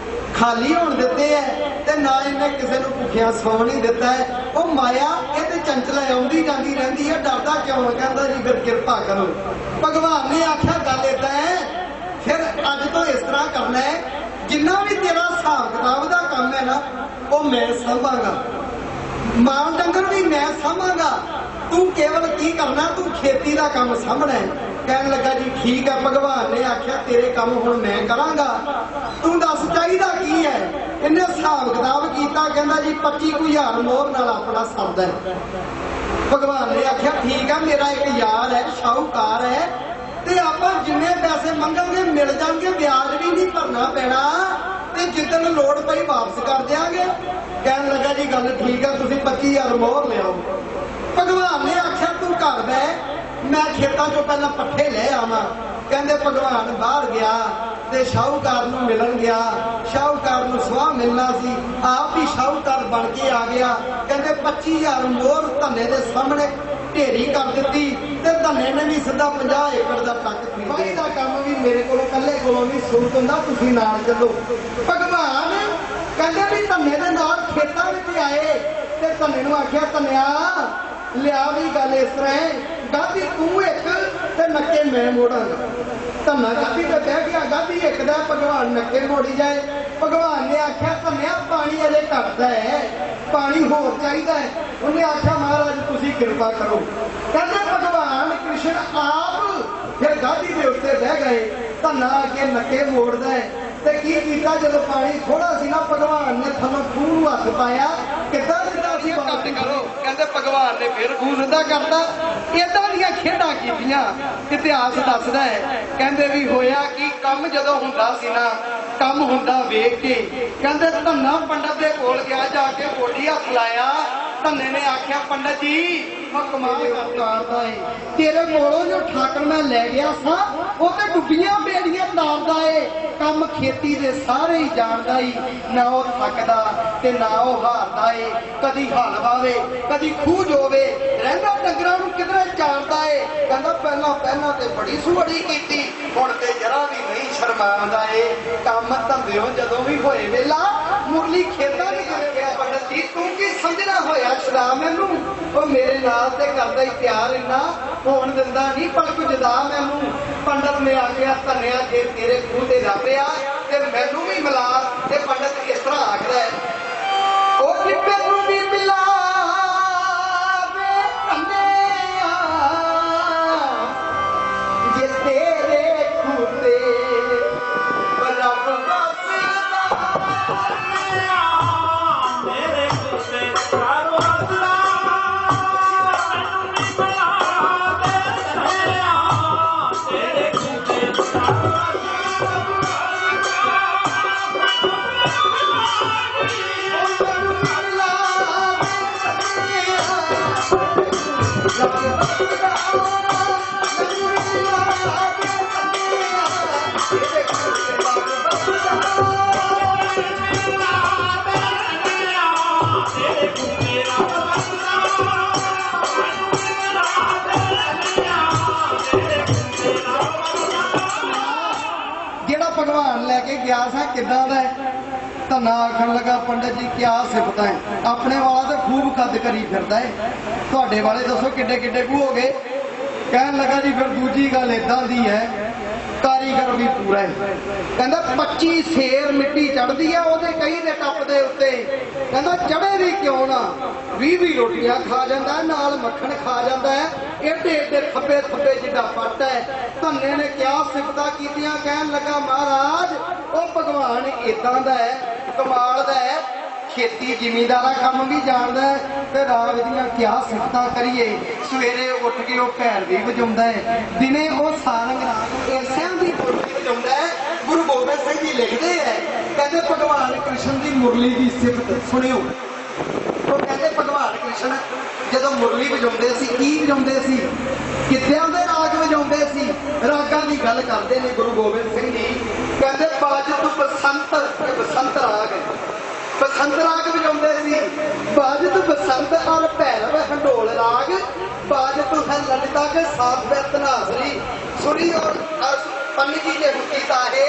ਖਾਲੀ ਹੋਣ ਦਿੱਤੇ ਐ ਤੇ ਨਾ ਇਹਨੇ ਕਿਸੇ ਨੂੰ ਭੁੱਖਿਆ ਸੌਣ ਨਹੀਂ ਦਿੱਤਾ ਹੈ। ਉਹ ਮਾਇਆ ਇਹ ਤੇ ਚੰਚਲ ਆਉਂਦੀ ਜਾਂਦੀ ਰਹਿੰਦੀ ਹੈ, ਡਰਦਾ ਕਿਉਂ? ਕਹਿੰਦਾ ਜੀ ਫਿਰ ਕਿਰਪਾ ਕਰੋ। ਭਗਵਾਨ ਨੇ ਆਖਿਆ ਗੱਲ ਏਦਾਂ ਹੈ, ਫਿਰ ਅੱਜ ਤੋਂ ਇਸ ਤਰ੍ਹਾਂ ਕਰਨਾ ਹੈ, ਜਿੰਨਾ ਵੀ ਤੇਰਾ ਹਿਸਾਬ ਕਿਤਾਬ ਦਾ ਕੰਮ ਹੈ ਨਾ ਉਹ ਮੈਂ ਸੰਭਾਂਗਾ, ਮਾਲ ਡੰਗਰ ਵੀ ਮੈਂ ਸੰਭਾਂਗਾ, ਤੂੰ ਕੇਵਲ ਕੀ ਕਰਨਾ, ਤੂੰ ਖੇਤੀ ਦਾ ਕੰਮ ਸਾਂਭਣਾ ਹੈ। ਕਹਿਣ ਲੱਗਾ ਜੀ ਠੀਕ ਹੈ। ਭਗਵਾਨ ਨੇ ਆਖਿਆ ਤੇਰੇ ਕੰਮ ਹੁਣ ਮੈਂ ਕਰਾਂਗਾ, ਤੂੰ ਦੱਸ ਚਾਹੀਦਾ ਕੀ ਹੈ? ਇਹਨੇ ਹਿਸਾਬ ਕਿਤਾਬ ਕੀਤਾ, ਕਹਿੰਦਾ ਜੀ 25,000 ਮੋਹਰ ਨਾਲ ਆਪਣਾ ਸਰਦਾ ਹੈ। ਭਗਵਾਨ ਨੇ ਆਖਿਆ ਠੀਕ ਹੈ, ਮੇਰਾ ਇੱਕ ਯਾਰ ਹੈ ਸ਼ਾਹੂਕਾਰ ਹੈ ਤੇ ਆਪਾਂ ਜਿੰਨੇ ਪੈਸੇ ਮੰਗਾਂਗੇ ਮਿਲ ਜਾਣਗੇ, ਵਿਆਜ ਵੀ ਨਹੀਂ ਭਰਨਾ ਪੈਣਾ ਤੇ ਜਿੱਦਣ ਲੋੜ ਪਈ ਵਾਪਸ ਕਰ ਦਿਆਂਗੇ। ਕਹਿਣ ਲੱਗਾ ਜੀ ਗੱਲ ਠੀਕ ਹੈ, ਤੁਸੀਂ 25,000 ਮੋਹਰ ਲਿਆਓ। ਭਗਵਾਨ ਨੇ ਆਖਿਆ ਤੂੰ ਘਰ ਬਹਿ, ਮੈਂ ਖੇਤਾਂ ਚੋਂ ਪਹਿਲਾਂ ਪੱਠੇ ਲੈ ਆਵਾਂ। ਕਹਿੰਦੇ ਭਗਵਾਨ ਬਾਹਰ ਗਿਆ ਤੇ ਸ਼ਾਹੂਕਾਰ ਨੂੰ ਮਿਲਣ ਗਿਆ, ਸ਼ਾਹੂਕਾਰ ਨੂੰ ਸੁਆਹ ਮਿਲਣਾ ਸੀ, ਆਪ ਹੀ ਸ਼ਾਹੂਕਾਰ ਬਣ ਕੇ ਆ ਗਿਆ। ਕਹਿੰਦੇ 25,000 ਮੋਹਰ ਧੰਨੇ ਦੇ ਸਾਹਮਣੇ ਢੇਰੀ ਕਰ ਦਿੱਤੀ ਤੇ ਧੰਨੇ ਨੇ ਵੀ ਸਿੱਧਾ 50 ਏਕੜ ਦਾ ਟੱਕ ਖਰੀਦਿਆ। ਦਾ ਕੰਮ ਵੀ ਮੇਰੇ ਕੋਲੋਂ ਇਕੱਲੇ ਕੋਲੋਂ ਨਹੀਂ ਸੂਤ ਹੁੰਦਾ, ਤੁਸੀਂ ਨਾਲ ਚੱਲੋ। ਭਗਵਾਨ ਕਹਿੰਦੇ ਵੀ ਧੰਨੇ ਦੇ ਨਾਲ ਖੇਤਾਂ ਵਿੱਚ ਆਏ ਤੇ ਧੰਨੇ ਨੂੰ ਆਖਿਆ ਧੰਨਿਆ ਲਿਆ ਵੀ ਗੱਲ ਇਸ ਤਰ੍ਹਾਂ ਹੈ, ਗਾਦੀ ਤੂੰ ਇੱਕ ਤੇ ਨੱਕੇ ਮੈਂ ਮੋੜਾਂਗਾ। ਧੰਨਾ ਗਾਦੀ ਤੇ ਬਹਿ ਗਿਆ, ਗਾਦੀ ਇੱਕ ਦਾ, ਭਗਵਾਨ ਨੱਕੇ ਮੋੜੀ ਜਾਏ। ਭਗਵਾਨ ਨੇ ਆਖਿਆ ਧੰਨਿਆ ਪਾਣੀ ਅਜੇ ਘਟਦਾ ਹੈ, ਪਾਣੀ ਹੋਰ ਚਾਹੀਦਾ ਹੈ। ਉਹਨੇ ਆਖਿਆ ਮਹਾਰਾਜ ਤੁਸੀਂ ਕਿਰਪਾ ਕਰੋ। ਕਹਿੰਦੇ ਭਗਵਾਨ ਕ੍ਰਿਸ਼ਨ ਆਪ ਫਿਰ ਗਾਦੀ ਦੇ ਉੱਤੇ ਬਹਿ ਗਏ, ਧੰਨਾ ਆ ਕੇ ਨੱਕੇ ਮੋੜਦਾ ਹੈ ਤੇ ਕੀ ਕੀਤਾ, ਜਦੋਂ ਪਾਣੀ ਥੋੜਾ ਸੀ ਨਾ ਭਗਵਾਨ ਨੇ ਥੱਲੋਂ ਖੂਹ ਨੂੰ ਹੱਥ ਪਾਇਆ, ਕਿੱਦਾਂ ਜਿੱਦਾਂ ਅਸੀਂ ਬਾਤ ਕਰੋ। ਕਹਿੰਦੇ ਭਗਵਾਨ ਨੇ ਫਿਰ ਖੂਹ ਨੰਦਾ ਕਰਤਾ। ਏਦਾਂ ਦੀਆਂ ਖੇਡਾਂ ਕੀਤੀਆਂ, ਇਤਿਹਾਸ ਦੱਸਦਾ ਹੈ। ਕਹਿੰਦੇ ਵੀ ਹੋਇਆ ਕਿ ਕੰਮ ਜਦੋਂ ਹੁੰਦਾ ਸੀ ਨਾ, ਕੰਮ ਹੁੰਦਾ ਵੇਖ ਕੇ ਕਹਿੰਦੇ ਧੰਨਾ ਪੰਡਤ ਦੇ ਕੋਲ ਗਿਆ, ਜਾ ਕੇ ਬੋਲੀ ਹੱਥ ਲਾਇਆ। ਧੰਨੇ ਨੇ ਆਖਿਆ ਪੰਡਤ ਜੀ ਮੈਂ ਕਮਾਲ ਕਰਦਾ ਏ, ਤੇਰੇ ਕੋਲੋਂ ਜੋ ਠਾਕਰ ਮੈਂ ਲੈ ਗਿਆ ਸਾਂ ਉਹ ਤੇ ਡੁੱਬੀਆਂ ਬੇੜੀਆਂ ਤਾਰਦਾ ਏ, ਕੰਮ ਖੇਤੀ ਦੇ ਸਾਰੇ ਹੀ ਜਾਣਦਾ ਈ, ਨਾ ਉਹ ਥੱਕਦਾ ਤੇ ਨਾ ਉਹ ਹਾਰਦਾ ਏ, ਕਦੀ ਹਲ ਵਾਵੇ ਕਦੀ ਖੂਹ ਜੋਵੇ, ਰਹਿੰਦਾ ਡੰਗਰਾਂ ਨੂੰ ਕਿਧਰੇ ਚਾਰਦਾ ਏ। ਕਹਿੰਦਾ ਪਹਿਲਾਂ ਤੇ ਬੜੀ ਸੁਵੜੀ ਕੀਤੀ, ਹੁਣ ਤੇ ਜਰਾ ਵੀ ਨਹੀਂ ਸ਼ਰਮਾਉਂਦਾ ਏ, ਕੰਮ ਧੰਦਿਓ ਜਦੋਂ ਵੀ ਹੋਏ ਵੇਲਾ ਮੁਰਲੀ ਖੇਤਾਂ ਵਿੱਚ ਲੱਗਿਆ। ਪੰਡਤ ਜੀ ਤੂੰ ਕੀ ਸਮਝਣਾ ਹੋਇਆ ਸ਼ਰਾਬ ਮੈਨੂੰ, ਉਹ ਮੇਰੇ ਨਾਲ ਤੇ ਕਰਦਾ ਹੀ ਪਿਆਰ ਇੰਨਾ, ਹੋਣ ਦਿੰਦਾ ਨਹੀਂ ਪਰ ਕੁਝ ਜਦਾ ਮੈਨੂੰ। ਪੰਡਤ ਨੇ ਆਖਿਆ ਧੰਨਿਆ ਜੇ ਤੇਰੇ ਖੂਹ ਤੇ ਰੱਬਿਆ ਤੇ ਮੈਨੂੰ ਵੀ ਮਿਲਾ। ਤੇ ਪੰਡਤ ਇਸ ਤਰ੍ਹਾਂ ਆਖਦਾ ਹੈ, ਉਹ ਕਿੱਪੇ ਨੂੰ ਵੀ ਮਿਲਾ ਜੇ ਤੇਰੇ ਖੂਹ ਤੇ ਰੱਬ ਮੇਰੇ ਕੁੱਤੇ ਚਾਰੋਂ ਹੱਥਾਂ ਮੈਨੂੰ ਵੀ ਬਣਾ ਦੇ ਧੰਨਿਆ, ਤੇਰੇ ਕੁੱਤੇ ਚਾਰੋਂ ਜਿਹੜਾ ਭਗਵਾਨ ਲੈ ਕੇ ਗਿਆ ਸਾਂ ਕਿੱਦਾਂ ਦਾ ਹੈ? ਧੰਨਾ ਆਖਣ ਲੱਗਾ ਪੰਡਤ ਜੀ ਕਿਆ ਸਿਫਤਾਂ ਹੈ, ਆਪਣੇ ਵਾਲਾ ਤਾਂ ਖੂਬ ਕੱਦ ਕਰੀ ਫਿਰਦਾ ਹੈ, ਤੁਹਾਡੇ ਵਾਲੇ ਦੱਸੋ ਕਿੱਡੇ ਕਿੱਡੇ ਕੁ ਹੋ ਗਏ? ਕਹਿਣ ਲੱਗਾ ਜੀ ਫਿਰ ਦੂਜੀ ਗੱਲ ਏਦਾਂ ਦੀ ਹੈ, ਕਾਰੀਗਰ ਵੀ ਪੂਰਾ ਹੈ। ਕਹਿੰਦਾ 25 ਸੇਰ ਮਿੱਟੀ ਚੜਦੀ ਹੈ ਉਹਦੇ ਕਈ ਦੇ ਟੱਪ ਦੇ ਉੱਤੇ, ਕਹਿੰਦਾ ਚੜੇ ਵੀ ਕਿਉਂ ਨਾ, 20 ਰੋਟੀਆਂ ਖਾ ਜਾਂਦਾ, ਨਾਲ ਮੱਖਣ ਖਾ ਜਾਂਦਾ ਹੈ, ਏਡੇ ਏਡੇ ਥੱਬੇ ਥੱਬੇ ਜਿੱਡਾ ਪੱਟ ਹੈ। ਧੰਨੇ ਨੇ ਕਿਆ ਸਿਫਤਾਂ ਕੀਤੀਆਂ। ਕਹਿਣ ਲੱਗਾ ਮਹਾਰਾਜ ਉਹ ਭਗਵਾਨ ਏਦਾਂ ਦਾ ਹੈ, ਕਮਾਲ ਦਾ ਹੈ, ਖੇਤੀ ਜ਼ਿਮੀਂਦਾਰਾ ਕੰਮ ਵੀ ਜਾਣਦਾ ਹੈ ਤੇ ਰਾਗ ਦੀਆਂ ਕਿਆ ਸਿਫਤਾਂ ਕਰੀਏ। ਸਵੇਰੇ ਉੱਠ ਕੇ ਉਹ ਭੈਰਵੀ ਵਜਾਉਂਦਾ ਹੈ, ਦਿਨੇ ਉਹ ਸਾਰੰਗ ਰਾਗ ਏਸਿਆਂ ਦੀ ਬੋਲੀ ਵਜਾਉਂਦਾ ਹੈ। ਗੁਰੂ ਗੋਬਿੰਦ ਸਿੰਘ ਜੀ ਲਿਖਦੇ ਹੈ ਕਹਿੰਦੇ ਭਗਵਾਨ ਕ੍ਰਿਸ਼ਨ ਦੀ ਮੁਰਲੀ ਦੀ ਸਿਫਤ ਸੁਣਿਓ। ਉਹ ਕਹਿੰਦੇ ਭਗਵਾਨ ਕ੍ਰਿਸ਼ਨ ਜਦੋਂ ਮੁਰਲੀ ਵਜਾਉਂਦੇ ਸੀ, ਕੀ ਵਜਾਉਂਦੇ ਸੀ? ਕਿੱਦਿਆਂ ਦੇ ਰਾਗ ਵਜਾਉਂਦੇ ਸੀ। ਰਾਗਾਂ ਦੀ ਗੱਲ ਕਰਦੇ ਨੇ ਗੁਰੂ ਗੋਬਿੰਦ ਸਿੰਘ ਜੀ। ਕਹਿੰਦੇ ਬਾਜਤ ਬਸੰਤ, ਬਸੰਤ ਰਾਗ, ਬਸੰਤ ਰਾਗ ਵਜਾਉਂਦੇ ਸੀ। ਬਾਜਤ ਬਸੰਤ ਔਰ ਭੈਰਵ ਹੰਡੋਲ ਰਾਗ, ਬਾਜਤ ਹੈ ਲਲਿਤਾ ਕੇ ਸਾਥ ਵਿੱਚ ਤਨਾਸਰੀ ਸੁਰੀ ਔਰ ਪੰਨੀ ਜੀ ਦੇ ਹੁੱਤੀ ਤਾਹੇ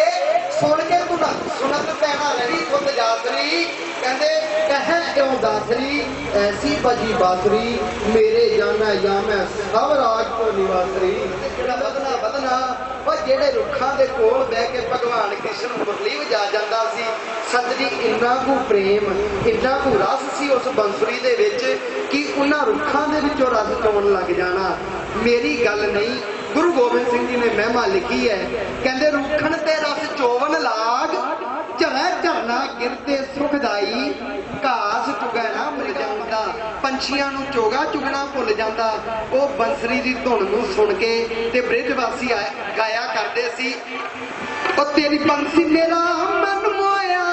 ਸੁਣ ਕੇ ਤੂੰ ਸੁਣਤ ਪੈਣਾ ਲੜੀ ਖੁਦ ਜਾਸਰੀ। ਕਹਿੰਦੇ ਕਹਿ ਇਉਂ ਦਾਸਰੀ ਐਸੀ ਬਜੀ ਬਾਸਰੀ ਮੇਰੇ ਜਾਨਾ ਜਾਂ ਮੈਂ ਸਭ ਰਾਜ ਕੋ ਨਿਵਾਸਰੀ। ਜਿਹੜਾ ਵਧਣਾ ਵਧਣਾ ਉਹ ਜਿਹੜੇ ਰੁੱਖਾਂ ਦੇ ਕੋਲ ਬਹਿ ਕੇ ਭਗਵਾਨ ਕ੍ਰਿਸ਼ਨ ਮੁਰਲੀ ਵਜਾ ਜਾਂਦਾ ਸੀ। ਸਤਿ ਇੰਨਾ ਕੁ ਪ੍ਰੇਮ, ਇੰਨਾ ਕੁ ਰਸ ਸੀ ਉਸ ਬੰਸੁਰੀ ਦੇ ਵਿੱਚ ਕਿ ਉਹਨਾਂ ਰੁੱਖਾਂ ਦੇ ਵਿੱਚੋਂ ਰਸ ਚੋਣ ਲੱਗ ਜਾਣਾ। ਮੇਰੀ ਗੱਲ ਨਹੀਂ, ਗੁਰੂ ਗੋਬਿੰਦ ਸਿੰਘ ਜੀ ਨੇ ਮਹਿਮਾ ਲਿਖੀ ਹੈ। ਕਹਿੰਦੇ ਰੁੱਖਣ ਤੇ ਰਸ ਚੋਵਨ ਲਾਗ, ਝਰੈ ਝਰਨਾ ਗਿਰਦੇ ਸੁਖਦਾਈ, ਘਾਸ ਚੁਗੈ ਨਾ ਮਿਲ ਜਾਂਦਾ। ਪੰਛੀਆਂ ਨੂੰ ਚੋਗਾ ਚੁਗਣਾ ਭੁੱਲ ਜਾਂਦਾ। ਉਹ ਬੰਸਰੀ ਦੀ ਧੁਨ ਨੂੰ ਸੁਣ ਕੇ ਤੇ ਬ੍ਰਿਜ ਵਾਸੀ ਗਾਇਆ ਕਰਦੇ ਸੀ, ਉਹ ਤੇਰੀ ਬੰਸੀ ਮੇਰਾ ਮਨ ਮੋਇਆ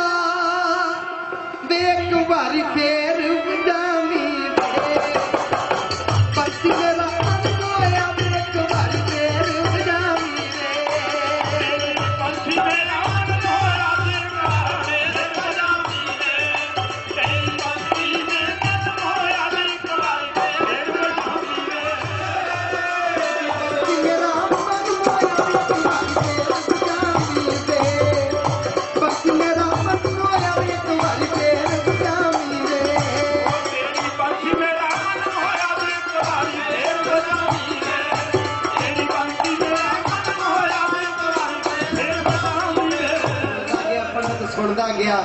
ਵੇ ਇੱਕ ਵਾਰੀ ਫੇਰ ਵਜਾਵੀਂ ਵੇ, ਬੰਸੀ ਮੇਰਾ ਮਨ ਮੋਇਆ ਵੇ ਇੱਕ ਵਾਰੀ ਫੇਰ ਵਜਾਵੀਂ ਵੇ, ਪੰਛੀ ਮੇਰਾ ਮਨ ਮੋਇਆ ਵੇ ਮੇਰੇ ਵਜਾਵੀਂ ਵੇ, ਤੇਰੀ ਪੰਛੀ ਮੇਰਾ ਮਨ ਮੋਇਆ ਵੇ ਇੱਕ ਵਾਰੀ ਫੇਰ ਵਜਾਵੀਂ ਵੇ, ਬੰਸੀ ਮੇਰਾ ਮਨ ਮੋਇਆ ਵੇ ਇੱਕ ਵਾਰੀ ਫੇਰ ਵਜਾਵੀਂ ਵੇ, ਬੰਸੀ ਮੇਰਾ ਮਨ ਮੋਇਆ ਵੇ ਇੱਕ ਵਾਰੀ ਫੇਰ ਵਜਾਵੀਂ ਵੇ। ਤੇਰੀ ਪੰਛੀ ਮੇਰਾ ਮਨ ਮੋਇਆ ਵੇ ਇੱਕ ਵਾਰੀ ਫੇਰ ਵਜਾਵੀਂ ਵੇ, ਤੇਰੀ ਪੰਛੀ ਮੇਰਾ ਮਨ ਮੋਇਆ ਵੇ ਇੱਕ ਵਾਰੀ ਫੇਰ ਵਜਾਵੀਂ ਵੇ। ਪੰਡਤ ਸੁਣਦਾ ਗਿਆ,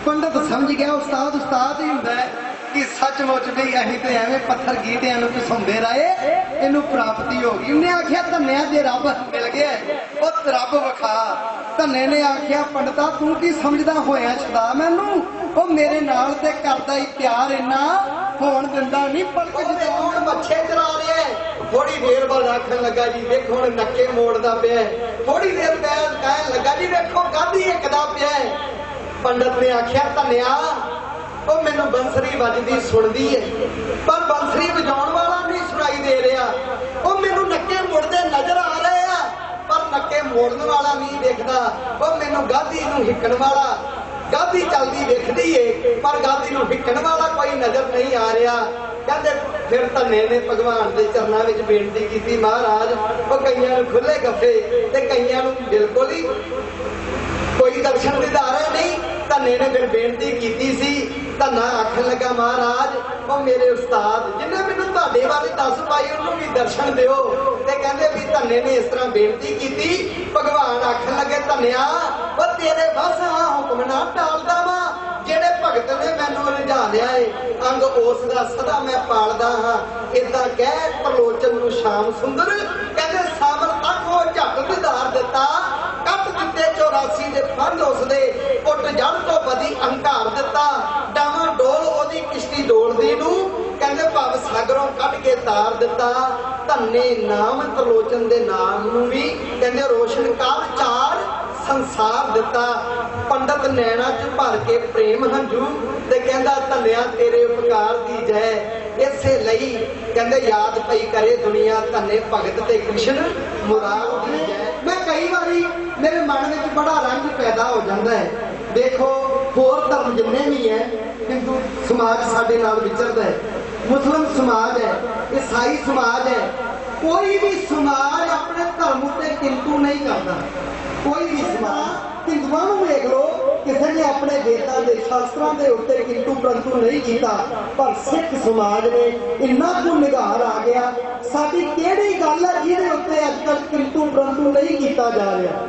ਪੰਡਤ ਸਮਝ ਗਿਆ ਉਸਤਾਦ ਉਸਤਾਦ ਹੀ ਹੁੰਦਾ ਹੈ ਕਿ ਸੱਚਮੁੱਚ ਵੀ ਅਸੀਂ ਤੇ ਐਵੇਂ ਪੱਥਰ ਗੀਟਿਆਂ ਨੂੰ ਘਸਾਉਂਦੇ ਰਹੇ, ਇਹਨੂੰ ਪ੍ਰਾਪਤੀ ਹੋ ਗਈ। ਉਹਨੇ ਆਖਿਆ ਧੰਨਿਆ ਜੇ ਰੱਬ ਮਿਲ ਗਿਆ, ਉਹ ਰੱਬ ਵਿਖਾ। ਧੰਨੇ ਨੇ ਆਖਿਆ ਪੰਡਤਾ ਤੂੰ ਕੀ ਸਮਝਦਾ ਹੋਇਆ ਛਦਾ ਮੈਨੂੰ, ਉਹ ਮੇਰੇ ਨਾਲ ਤੇ ਕਰਦਾ ਹੀ ਪਿਆਰ ਇੰਨਾ ਹੋਣ ਦਿੰਦਾ ਨਹੀਂ ਪਲਕ ਜਿਹਾ। ਹੁਣ ਮੱਛੇ ਚਰਾ ਰਿਹਾ, ਥੋੜੀ ਦੇਰ ਬਾਅਦ ਆਖਣ ਲੱਗਾ ਜੀ ਵੇਖੋ ਹੁਣ ਨੱਕੇ ਮੋੜਦਾ ਪਿਆ। ਥੋੜੀ ਦੇਰ ਬਾਅਦ ਕਹਿਣ ਲੱਗਾ ਜੀ ਵੇਖੋ ਗਾਂਧੀ ਇੱਕਦਾ ਪਿਆ। ਪੰਡਤ ਨੇ ਆਖਿਆ ਧੰਨਿਆ ਉਹ ਮੈਨੂੰ ਬੰਸਰੀ ਵੱਜਦੀ ਸੁਣਦੀ ਹੈ, ਪਰ ਬੰਸਰੀ ਵਜਾਉਣ ਵਾਲਾ ਨਹੀਂ ਸੁਣਾਈ ਦੇ ਰਿਹਾ। ਉਹ ਮੈਨੂੰ ਨੱਕੇ ਮੁੜਦੇ ਨਜ਼ਰ ਆ ਰਹੇ ਆ, ਪਰ ਨੱਕੇ ਮੋੜਨ ਵਾਲਾ ਨਹੀਂ ਦੇਖਦਾ। ਉਹ ਮੈਨੂੰ ਗਾਂਧੀ ਨੂੰ ਹਿੱਕਣ ਵਾਲਾ, ਗਾਂਧੀ ਚੱਲਦੀ ਵੇਖਦੀ ਏ ਪਰ ਗਾਂਧੀ ਨੂੰ ਹਿੱਕਣ ਵਾਲਾ ਕੋਈ ਨਜ਼ਰ ਨਹੀਂ ਆ ਰਿਹਾ। ਕਹਿੰਦੇ ਫਿਰ ਧੰਨੇ ਨੇ ਭਗਵਾਨ ਦੇ ਚਰਨਾਂ ਵਿੱਚ ਬੇਨਤੀ ਕੀਤੀ, ਮਹਾਰਾਜ ਉਹ ਕਈਆਂ ਨੂੰ ਖੁੱਲੇ ਗੱਫੇ ਤੇ ਕਈਆਂ ਨੂੰ ਬਿਲਕੁਲ ਹੀ ਕੋਈ ਦਰਸ਼ਨ ਦਿਦਾਰਾ ਨਹੀਂ। ਧੰਨੇ ਨੇ ਫਿਰ ਬੇਨਤੀ ਕੀਤੀ ਸੀ। ਧੰਨਾ ਆਖਣ ਲੱਗਾ ਮਹਾਰਾਜ ਉਹ ਮੇਰੇ ਉਸਤਾਦ ਜਿਹਨੇ ਮੈਨੂੰ ਤੁਹਾਡੇ ਬਾਰੇ ਦੱਸ ਪਾਈ ਉਹਨੂੰ ਵੀ ਦਰਸ਼ਨ ਦਿਓ। ਤੇ ਕਹਿੰਦੇ ਵੀ ਧੰਨੇ ਨੇ ਇਸ ਤਰ੍ਹਾਂ ਬੇਨਤੀ ਕੀਤੀ। ਭਗਵਾਨ ਆਖਣ ਲੱਗੇ ਧੰਨਿਆ ਉਹ ਤੇਰੇ ਬਸ ਆ ਹੁਕਮ ਨਾ ਟਾਲਦਾ ਵਾ, ਜਿਹੜੇ ਭਗਤ ਨੇ ਮੈਨੂੰ ਰਝਾ ਲਿਆ ਏ ਅੰਗ ਉਸ ਦਾ ਸਦਾ ਮੈਂ ਪਾਲਦਾ ਹਾਂ। ਏਦਾਂ ਕਹਿ ਪ੍ਰਲੋਚਨ ਨੂੰ ਸ਼ਾਮ ਸੁੰਦਰ ਕਹਿੰਦੇ ਸਾਬਰ ਤੱਕ ਉਹ ਝੱਟ ਦਿਦਾਰ ਦਿੱਤਾ, ਕੱਟ ਦਿੱਤੇ 84 ਦੇ ਫੰਦ ਉਸਦੇ, ਉੱਟ ਜੜ ਤੋਂ ਬਦੀ ਅਹੰਕਾਰ ਦਿੱਤਾ, ਡਾਵਾਂ ਡੋਲ ਉਹਦੀ ਕਿਸ਼ਤੀ ਡੋਲਦੀ ਨੂੰ ਕਹਿੰਦੇ ਭਵ ਸਾਗਰੋਂ ਕੱਢ ਕੇ ਤਾਰ ਦਿੱਤਾ। ਧੰਨੇ ਨਾਮ ਤਰਲੋਚਨ ਦੇ ਨਾਮ ਨੂੰ ਵੀ ਕਹਿੰਦੇ ਰੋਸ਼ਨ ਕਰ ਚਾਰ ਸੰਸਾਰ ਦਿੱਤਾ। ਪੰਡਤ ਨੈਣਾ ਚ ਭਰ ਕੇ ਪ੍ਰੇਮ ਹੰਝੂ ਤੇ ਕਹਿੰਦਾ ਧੰਨਿਆ ਤੇਰੇ ਉਪਕਾਰ ਦੀ ਜੈ। ਇਸੇ ਲਈ ਕਹਿੰਦੇ ਯਾਦ ਪਈ ਕਰੇ ਦੁਨੀਆ ਧੰਨੇ ਭਗਤ ਤੇ ਕ੍ਰਿਸ਼ਨ ਮੁਰਾਦ ਦੀ ਜੈ। ਮੈਂ ਕਈ ਵਾਰੀ ਮੇਰੇ ਮਨ ਵਿੱਚ ਬੜਾ ਰੰਜ ਪੈਦਾ ਹੋ ਜਾਂਦਾ ਹੈ। ਦੇਖੋ ਹੋਰ ਧਰਮ ਜਿੰਨੇ ਵੀ ਹੈ, ਹਿੰਦੂ ਸਮਾਜ ਸਾਡੇ ਨਾਲ ਵਿਚਰਦਾ ਹੈ, ਮੁਸਲਿਮ ਸਮਾਜ ਹੈ, ਈਸਾਈ ਸਮਾਜ ਹੈ, ਕੋਈ ਵੀ ਸਮਾਜ ਆਪਣੇ ਧਰਮ ਉੱਤੇ ਕਿੰਤੂ ਨਹੀਂ ਕਰਦਾ। ਕੋਈ ਵੀ ਸਮਾਜ, ਹਿੰਦੂਆਂ ਨੂੰ ਵੇਖ ਲਓ ਕਿਸੇ ਨੇ ਆਪਣੇ ਵੇਦਾਂ ਦੇ ਸ਼ਾਸਤਰਾਂ ਦੇ ਉੱਤੇ ਕਿੰਤੂ ਪ੍ਰੰਤੂ ਨਹੀਂ ਕੀਤਾ, ਪਰ ਸਿੱਖ ਸਮਾਜ ਨੇ ਇੰਨਾ ਕੁ ਨਿਗਾਰ ਆ ਗਿਆ। ਸਾਡੀ ਕਿਹੜੀ ਗੱਲ ਹੈ ਜਿਹਦੇ ਉੱਤੇ ਅੱਜ ਕੱਲ੍ਹ ਕਿੰਤੂ ਪ੍ਰੰਤੂ ਨਹੀਂ ਕੀਤਾ ਜਾ ਰਿਹਾ?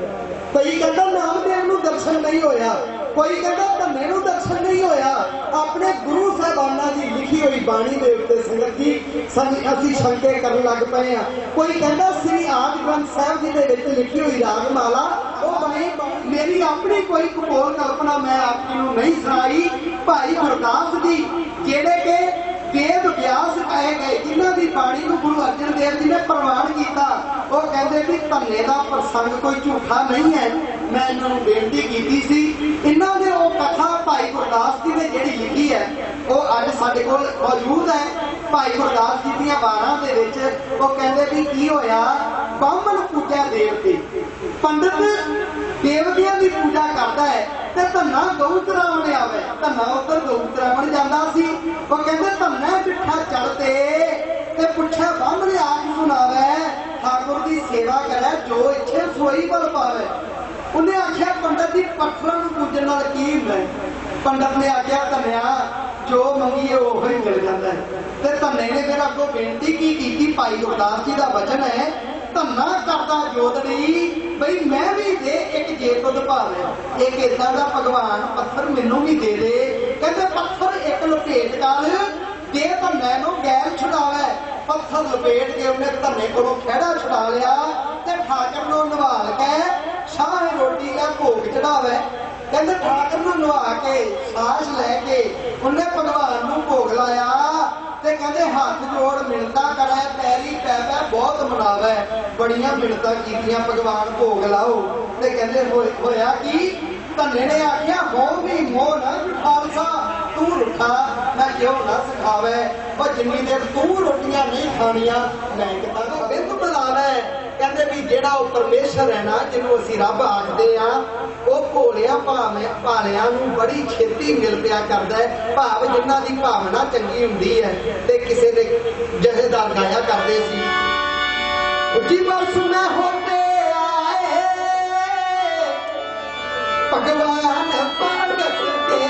ਕੋਈ ਕਹਿੰਦਾ ਨਾਮਦੇਵ ਨੂੰ ਦਰਸ਼ਨ ਨਹੀਂ ਹੋਇਆ, ਕੋਈ ਕਹਿੰਦਾ ਧੰਨੇ ਨੂੰ ਦਰਸ਼ਨ ਨਹੀਂ ਹੋਇਆ। ਆਪਣੇ ਗੁਰੂ ਸਾਹਿਬਾਨਾਂ ਦੀ ਲਿਖੀ ਹੋਈ ਬਾਣੀ ਦੇ ਉੱਤੇ ਸੰਗਤ ਜੀ ਅਸੀਂ ਸ਼ੰਕੇ ਕਰਨ ਲੱਗ ਪਏ ਆ। ਕੋਈ ਕਹਿੰਦਾ ਸ੍ਰੀ ਆਦਿ ਗ੍ਰੰਥ ਸਾਹਿਬ ਜੀ ਦੇ ਵਿੱਚ ਲਿਖੀ ਹੋਈ ਰਾਗਮਾਲਾ ਉਹ ਬਣੀ, ਮੇਰੀ ਆਪਣੀ ਕੋਈ ਕਪੋਲ ਕਲਪਨਾ ਮੈਂ ਆਪ ਜੀ ਨੂੰ ਨਹੀਂ ਸੁਣਾਈ। ਭਾਈ ਗੁਰਦਾਸ ਜੀ ਜਿਹੜੇ ਕਿ ਵੇਦ ਵਿਆਸ ਕਹੇ ਗਏ, ਜਿਨ੍ਹਾਂ ਦੀ ਬਾਣੀ ਨੂੰ ਗੁਰੂ ਅਰਜਨ ਦੇਵ ਜੀ ਨੇ ਪ੍ਰਵਾਨ ਕੀਤਾ, ਉਹ ਕਹਿੰਦੇ ਵੀ ਧੰਨੇ ਦਾ ਪ੍ਰਸੰਗ ਕੋਈ ਝੂਠਾ ਨਹੀਂ ਹੈ। ਮੈਂ ਇਹਨਾਂ ਨੂੰ ਬੇਨਤੀ ਕੀਤੀ ਸੀ, ਇਹਨਾਂ ਦੇ ਜਿਹੜੀ ਲਿਖੀ ਹੈ ਉਹ ਅੱਜ ਸਾਡੇ ਕੋਲ ਮੌਜੂਦ ਹੈ। ਭਾਈ ਗੁਰਦਾਸ ਜੀ ਦੀਆਂ ਵਾਰਾਂ ਦੇ ਵਿੱਚ ਉਹ ਕਹਿੰਦੇ ਵੀ ਕੀ ਹੋਇਆ, ਬਾਹਮਣ ਪੂਜਾ ਦੇਵਤੇ, ਪੰਡਤ ਦੇਵਤਿਆਂ ਦੀ ਪੂਜਾ ਕਰਦਾ ਹੈ ਤੇ ਧੰਨਾ ਗਊ ਚਰਾਉਣ ਆਵੇ। ਧੰਨਾ ਉੱਧਰ ਗਊ ਚਰਾਉਣ ਜਾਂਦਾ ਸੀ। ਉਹ ਕਹਿੰਦੇ ਧੰਨਾ ਬਿਠਾ ਚੜ ਤੇ ਪੁੱਛਿਆ ਬਾਹਮਣ ਆਖ ਸੁਣਾਵੇ, ਠਾकुर ਦੀ ਸੇਵਾ ਕਰੇ ਜੋ ਇੱਛੇ ਸੋਈ ਬਲ ਪਾਵੇ। ਉਹਨੇ ਆਖਿਆ ਪੰਡਤ ਜੀ ਪੱਥਰਾਂ ਨੂੰ ਪੂਜਣ ਨਾਲ ਕੀ ਹੁੰਦਾ? ਪੰਡਤ ਨੇ ਆਖਿਆ ਧੰਨਿਆ ਜੋ ਮੰਗੀਏ ਉਹ ਹੀ ਮਿਲ ਜਾਂਦਾ ਹੈ। ਤੇ ਧੰਨੇ ਨੇ ਫਿਰ ਅੱਗੋਂ ਬੇਨਤੀ ਕੀ ਕੀਤੀ? ਭਾਈ ਗੁਰਦਾਸ ਜੀ ਦਾ ਵਚਨ ਹੈ, ਧੰਨਾ ਕਰਦਾ ਜੋਦੜੀ ਬਈ ਮੈਂ ਵੀ ਦੇ ਇੱਕ ਜੇ ਤੁਧ ਭਾਵੇ। ਇੱਕ ਏਦਾਂ ਦਾ ਭਗਵਾਨ ਪੱਥਰ ਮੈਨੂੰ ਵੀ ਦੇ ਦੇ। ਕਹਿੰਦੇ ਪੱਥਰ ਇੱਕ ਲਪੇਟ ਕਰ ਦੇ ਧੰਨੇ ਨੂੰ ਗੈਰ ਛੁਡਾਵੇ। ਪੱਥਰ ਲਪੇਟ ਕੇ ਉਹਨੇ ਧੰਨੇ ਕੋਲੋਂ ਖਹਿੜਾ ਛੁਡਾ ਲਿਆ ਤੇ ਠਾਕਰ ਨੂੰ ਨਵਾਲ ਕੇ ਸ਼ਾਹ ਰੋਟੀ ਦਾ ਭੋਗ ਚੜਾਵੇ। ਕਹਿੰਦੇ ਠਾਕਰ ਨੂੰ ਨਵਾ ਕੇ ਸਾਜ ਲੈ ਕੇ ਉਹਨੇ ਭਗਵਾਨ ਨੂੰ ਭੋਗ ਲਾਇਆ ਤੇ ਕਹਿੰਦੇ ਹੱਥ ਜੋੜ ਮਿਲਦਾ ਕਰੇ ਪੈਰੀ ਪੈ ਪੈ ਬਹੁਤ ਮਨਾਵੇ। ਬੜੀਆਂ ਮਿੰਨਤਾਂ ਕੀਤੀਆਂ ਭਗਵਾਨ ਭੋਗ ਲਾਓ ਤੇ ਕਹਿੰਦੇ ਹੋਇਆ ਕੀ? ਧੰਨੇ ਨੇ ਆਖਿਆ ਹੋ ਵੀ ਮੋਹ ਨਾ ਖਾਲਸਾ ਤੂੰ ਰੁੱਠਾ ਮੈਂ ਕਿਉਂ ਨਾ ਸਿਖਾਵੇ। ਉਹ ਜਿੰਨੀ ਦੇਰ ਤੂੰ ਰੋਟੀਆਂ ਨਹੀਂ ਖਾਣੀਆਂ ਮੈਂ ਕਿਤਾ ਬਿੰਦ ਬੁਲਾਵੇ। ਕਹਿੰਦੇ ਵੀ ਜਿਹੜਾ ਉਹ ਪਰਮੇਸ਼ਰ ਹੈ ਨਾ, ਜਿਹਨੂੰ ਅਸੀਂ ਰੱਬ ਆਖਦੇ ਆ, ਉਹ ਭੋਲਿਆ ਭਾਲਿਆਂ ਨੂੰ ਬੜੀ ਛੇਤੀ ਮਿਲ ਪਿਆ ਕਰਦਾ ਹੈ। ਭਾਵ ਜਿਨ੍ਹਾਂ ਦੀ ਭਾਵਨਾ ਚੰਗੀ ਹੁੰਦੀ ਹੈ। ਤੇ ਕਿਸੇ ਦੇ ਜਥੇਦਾਰ ਗਾਇਆ ਕਰਦੇ ਸੀ, ਉੱਚੀ ਬਰਸ ਮੈਂ ਹੋਤੇ ਆਏ ਭਗਵਾਨ ਭਗਤ ਕੇ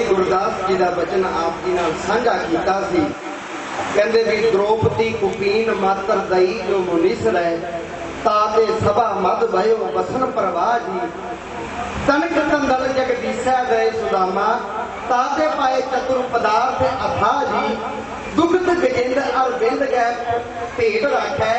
ਗੁਰਦਾਸ ਜੀ ਦਾ ਬਚਨ ਆਪ ਜੀ ਨਾਲ ਸਾਂਝਾ ਕੀਤਾ ਸੀ। ਕਹਿੰਦੇ ਵੀ ਦ੍ਰੋਪਦੀ ਕੁਪੀਨ ਮਾਤਰ ਦਈ ਜੋ ਮੁਨੀਸ ਰਹਿ ਤਾਤੇ ਸਭਾ ਮਦ ਭਇਓ ਵਸਨ ਪ੍ਰਵਾਹ ਜੀ। ਤਨਕ ਤੰਦਲ ਜਗਦੀਸਾ ਗਏ ਸੁਦਾਮਾ ਤਾਤੇ ਪਾਏ ਚਤੁਰ ਪਦਾਰਥ ਅਥਾ ਜੀ। ਦੁਖਤ ਜਗਿੰਦ ਅਰਵਿੰਦ ਗੈ ਭੇਟ ਰੱਖੈ